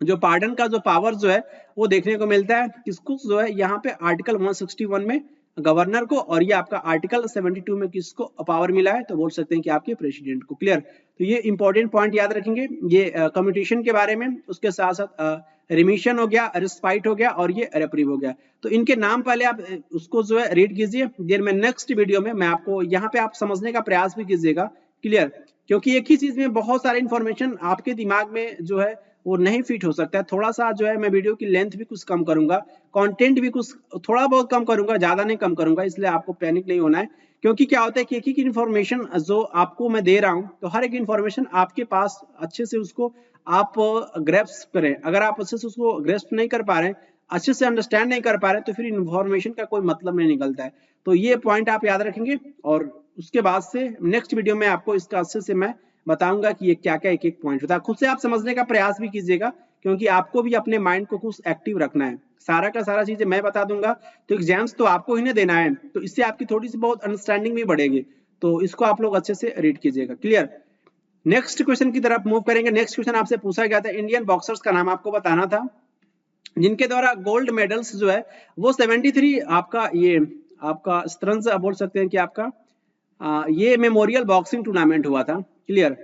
जो पार्डन का जो पावर जो है वो देखने को मिलता है किसको, जो है यहाँ पे आर्टिकल 161 में गवर्नर को, और ये आपका आर्टिकल 72 में किसको पावर मिला है, तो बोल सकते हैं कि आपके प्रेसिडेंट को। क्लियर, तो ये इंपॉर्टेंट पॉइंट याद रखेंगे, ये कम्यूटेशन के बारे में, उसके साथ साथ रिमिशन हो गया, रिस्पाइट हो गया, और ये रेप्रीव हो गया। तो इनके नाम पहले आप उसको जो है रीड कीजिए, देन मैं नेक्स्ट वीडियो में मैं आपको यहाँ पे आप समझने का प्रयास भी कीजिएगा। क्लियर, क्योंकि एक ही चीज में बहुत सारे इंफॉर्मेशन आपके दिमाग में जो है वो नहीं फिट हो सकता है। थोड़ा सा जो है मैं वीडियो की लेंथ भी कुछ कम करूंगा, कंटेंट भी कुछ थोड़ा बहुत कम करूंगा, ज्यादा नहीं कम करूंगा, इसलिए आपको पैनिक नहीं होना है। क्योंकि क्या होता है कि एक ही इन्फॉर्मेशन जो आपको मैं दे रहा हूं, तो हर एक इन्फॉर्मेशन आपके पास अच्छे से उसको आप ग्रेस्प करें। अगर आप अच्छे से उसको ग्रेस्प नहीं कर पा रहे हैं, अच्छे से अंडरस्टैंड नहीं कर पा रहे, तो फिर इन्फॉर्मेशन का कोई मतलब नहीं निकलता है। तो ये पॉइंट आप याद रखेंगे, और उसके बाद से नेक्स्ट वीडियो में आपको इसका अच्छे से मैं बताऊंगा कि ये क्या क्या एक एक पॉइंट होता है। खुद से आप समझने का प्रयास भी कीजिएगा, क्योंकि आपको भी अपने माइंड को कुछ एक्टिव रखना है। सारा का सारा चीजें मैं बता दूंगा तो एग्जाम्स तो आपको ही नहीं देना है, तो इससे आपकी थोड़ी सी बहुत अंडरस्टैंडिंग भी बढ़ेगी। तो इसको आप लोग अच्छे से रीड कीजिएगा। क्लियर, नेक्स्ट क्वेश्चन की तरफ मूव करेंगे। नेक्स्ट क्वेश्चन आपसे पूछा गया था, इंडियन बॉक्सर्स का नाम आपको बताना था जिनके द्वारा गोल्ड मेडल्स जो है वो 73 आपका ये आपका स्त्रंज बोल सकते हैं कि आपका ये मेमोरियल बॉक्सिंग टूर्नामेंट हुआ था। क्लियर,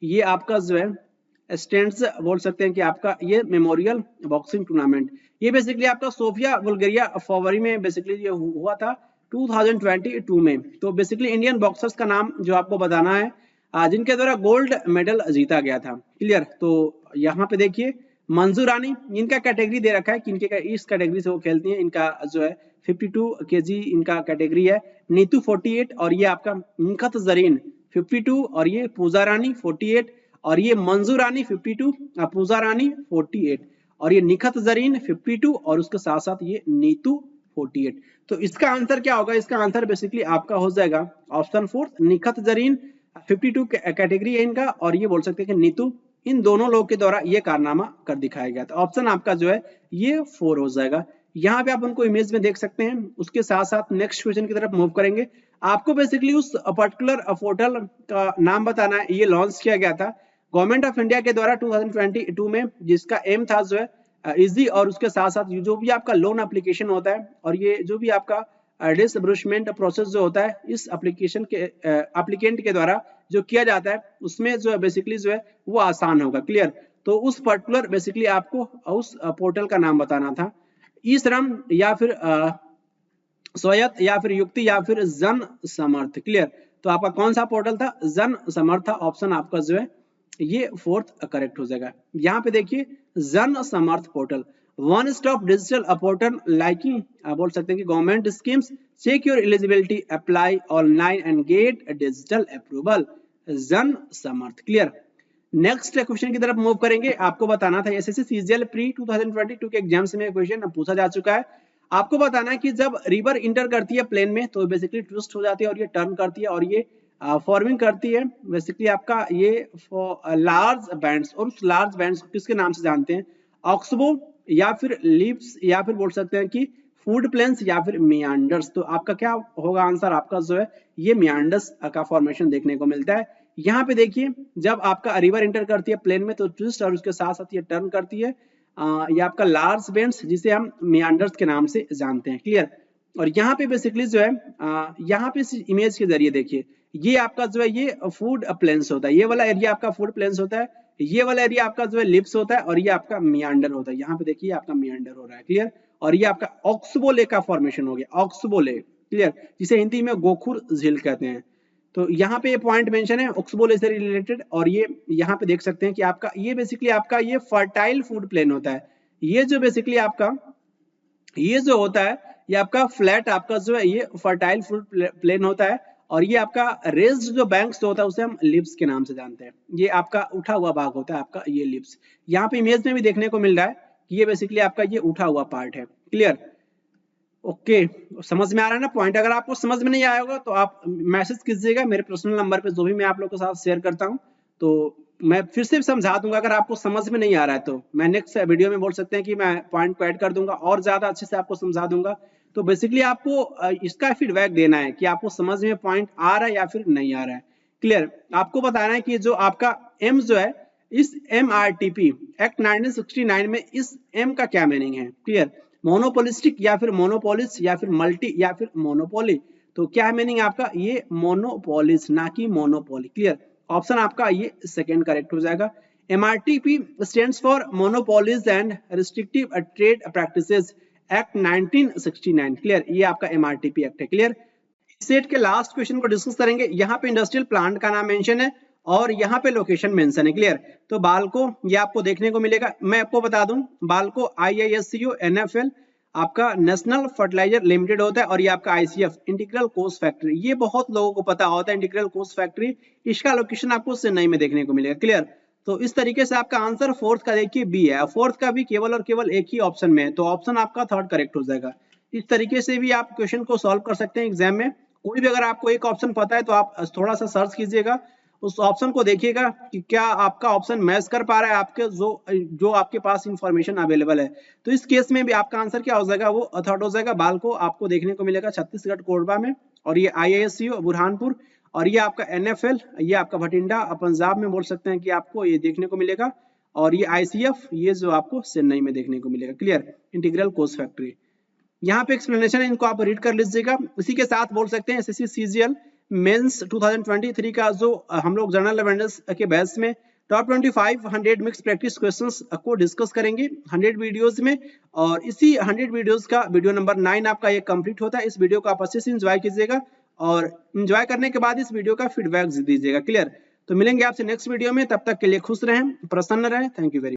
ये आपका जो है स्टैंड्स बोल सकते हैं कि आपका ये मेमोरियल बॉक्सिंग टूर्नामेंट, ये बेसिकली आपका सोफिया बुल्गारिया फरवरी में बेसिकली ये हुआ था 2022 में। तो बेसिकली इंडियन बॉक्सर्स का नाम जो आपको बताना है जिनके द्वारा गोल्ड मेडल जीता गया था। क्लियर, तो यहाँ पे देखिए मंजू रानी, इनका कैटेगरी दे रखा है कि इनके इस कैटेगरी से वो खेलती हैं, इनका जो है 52 केजी इनका कैटेगरी है। नीतू 48 और ये आपका निखत जरीन 52 और ये पूजा रानी 48 और ये मंजू रानी 52, पूजा रानी 48 और ये निखत जरीन 52 और उसके साथ साथ ये नीतू 48। तो इसका आंसर क्या होगा, इसका आंसर बेसिकली आपका हो जाएगा option fourth, Nikhat Zareen 52 category है इनका, और ये बोल सकते हैं कि नीतू, इन दोनों लोग के द्वारा ये कारनामा कर दिखाया गया था। ऑप्शन आपका जो है ये 4 हो जाएगा। यहाँ पे आप उनको इमेज में देख सकते हैं। उसके साथ साथ नेक्स्ट क्वेश्चन की तरफ मूव करेंगे। आपको बेसिकली उस पर्टिकुलर पोर्टल का नाम बताना है, ये लॉन्च किया गया था गवर्नमेंट ऑफ इंडिया के द्वारा 2022 में, जिसका एम था जो है इजी, और उसके साथ साथ जो भी आपका लोन एप्लीकेशन होता है और ये जो भी आपका डिसबर्समेंट प्रोसेस जो होता है इस एप्लीकेशन के एप्लीकेंट के द्वारा जो किया जाता है उसमें जो है बेसिकली जो है वो आसान होगा। क्लियर, तो उस पर्टिकुलर बेसिकली आपको उस पोर्टल का नाम बताना था, ई श्रम या फिर स्वायत्त या फिर युक्ति या फिर जन समर्थ। क्लियर, तो आपका कौन सा पोर्टल था, जन समर्थ। ऑप्शन आपका जो है ये फोर्थ करेक्ट हो जाएगा। यहाँ पे देखिए Jan Samarth portal, one stop digital portal liking बोल सकते हैं कि government schemes, check your eligibility, apply online and get digital approval, Jan Samarth. Clear, next question की तरफ मूव करेंगे। आपको बताना था एसएससी सीजीएल प्री 2022 के एग्जाम्स में क्वेश्चन पूछा जा चुका है। आपको बताना है कि जब रिवर इंटर करती है प्लेन में तो बेसिकली ट्विस्ट हो जाती है और ये टर्न करती है और ये फॉर्मिंग करती है बेसिकली आपका ये लार्ज बैंड्स, और उस लार्ज बैंड्स को किसके नाम से जानते हैं, ऑक्सबो या फिर लीव्स या फिर बोल सकते हैं कि फूड प्लेन्स या फिर मियांडर्स। तो आपका क्या होगा आंसर, आपका जो है ये मियांडर्स का फॉर्मेशन देखने को मिलता है। यहाँ पे देखिए जब आपका रिवर इंटर करती है प्लेन में तो ट्विस्ट और उसके साथ साथ ये टर्न करती है, ये आपका लार्ज बैंड्स जिसे हम मियांडर्स के नाम से जानते हैं। क्लियर, और यहाँ पे बेसिकली जो है यहाँ पे इस इमेज के जरिए देखिए ये आपका जो है ये फूड प्लेन्स होता है, ये वाला एरिया आपका फूड प्लेन्स होता है, ये वाला एरिया आपका जो है लिप्स होता है और ये आपका मियांडर होता है। यहाँ पे देखिए आपका मियांडर हो रहा है, क्लियर। और ये आपका ऑक्सबो लेक का फॉर्मेशन हो गया, ऑक्सबो लेक, क्लियर, जिसे हिंदी में गोखुर झील कहते हैं। तो यहाँ पे ये पॉइंट मेंशन है ऑक्सबो लेक से रिलेटेड। और ये यहाँ पे देख सकते हैं कि आपका ये बेसिकली आपका ये फर्टाइल फूड प्लेन होता है। ये जो बेसिकली आपका ये जो होता है ये आपका फ्लैट आपका जो है ये फर्टाइल फूड प्लेन होता है। और ये आपका रेज्ड जो बैंक्स होता है उसे हम लिप्स के नाम से जानते हैं। ये आपका उठा हुआ भाग होता है आपका ये लिप्स। यहाँ पे इमेज में भी देखने को मिल रहा है कि ये बेसिकली आपका ये उठा हुआ पार्ट है, क्लियर। ओके, समझ में आ रहा है ना पॉइंट। अगर आपको समझ में नहीं आया होगा तो आप मैसेज कीजिएगा मेरे पर्सनल नंबर पे, जो भी मैं आप लोगों के साथ शेयर करता हूँ तो मैं फिर से समझा दूंगा। अगर आपको समझ में नहीं आ रहा है तो मैं नेक्स्ट वीडियो में बोल सकते हैं कि मैं पॉइंट को ऐड कर दूंगा और ज्यादा अच्छे से आपको समझा दूंगा। तो बेसिकली आपको इसका फीडबैक देना है कि आपको समझ में पॉइंट आ रहा है या फिर नहीं आ रहा है, क्लियर। आपको बताना है कि जो आपका एम जो है इस MRTP एक्ट 1969 में इस एम का क्या मीनिंग है, क्लियर। मोनोपोलिस्टिक या फिर मोनोपोलिस या फिर मल्टी या फिर मोनोपोली। तो क्या है मीनिंग आपका, ये मोनोपोलिस ना कि मोनोपोली, क्लियर। ऑप्शन आपका ये सेकंड करेक्ट हो जाएगा। MRTP stands for monopolies and restrictive trade practices act 1969, clear. ये आपका MRTP एक्ट है, क्लियर। सेट के लास्ट क्वेश्चन को डिस्कस करेंगे। यहाँ पे इंडस्ट्रियल प्लांट का नाम मेंशन है और यहाँ पे लोकेशन मेंशन है, क्लियर। तो बालको ये आपको देखने को मिलेगा। मैं आपको बता दूं बालको IISCO NFL आपका नेशनल फर्टिलाइजर लिमिटेड होता है और ये आपका ICF इंटीग्रल कोस फैक्ट्री। ये बहुत लोगों को पता होता है इंटीग्रल कोस फैक्ट्री। इसका लोकेशन आपको चेन्नई में देखने को मिलेगा, क्लियर। तो इस तरीके से आपका आंसर फोर्थ का देखिए बी है। फोर्थ का भी केवल और केवल एक ही ऑप्शन में है, तो ऑप्शन आपका थर्ड करेक्ट हो जाएगा। इस तरीके से भी आप क्वेश्चन को सॉल्व कर सकते हैं एग्जाम में। कोई भी अगर आपको एक ऑप्शन पता है तो आप थोड़ा सा सर्च कीजिएगा, उस ऑप्शन को देखिएगा कि क्या आपका ऑप्शन मैच कर पा रहा है आपके जो आपके पास इंफॉर्मेशन अवेलेबल है। तो इस केस में भी आपका आंसर क्या हो जाएगा, वो थर्ड हो जाएगा। बालको आपको देखने को मिलेगा छत्तीसगढ़ कोरबा में, और ये IISCO बुरहानपुर, और ये आपका NFL ये आपका भटिंडा पंजाब में बोल सकते हैं कि आपको ये देखने को मिलेगा। और ये ICF ये जो आपको चेन्नई में देखने को मिलेगा, क्लियर, इंटीग्रल कोस फैक्ट्री। यहाँ पे एक्सप्लेनेशन है, इनको आप रीड कर लीजिएगा। इसी के साथ बोल सकते हैं SSC CGL मेंस 2023 का जो हम लोग जनरल अवेयरनेस के बेस में टॉप 25 100 मिक्स प्रैक्टिस क्वेश्चंस को डिस्कस करेंगे 100 वीडियोस में। और इसी 100 वीडियोस का वीडियो नंबर 9 आपका ये कंप्लीट होता है। इस वीडियो को आप अच्छे से एंजॉय कीजिएगा और एंजॉय करने के बाद इस वीडियो का फीडबैक दीजिएगा, क्लियर। तो मिलेंगे आपसे नेक्स्ट वीडियो में, तब तक के लिए खुश रहें, प्रसन्न रहें। Thank you very much.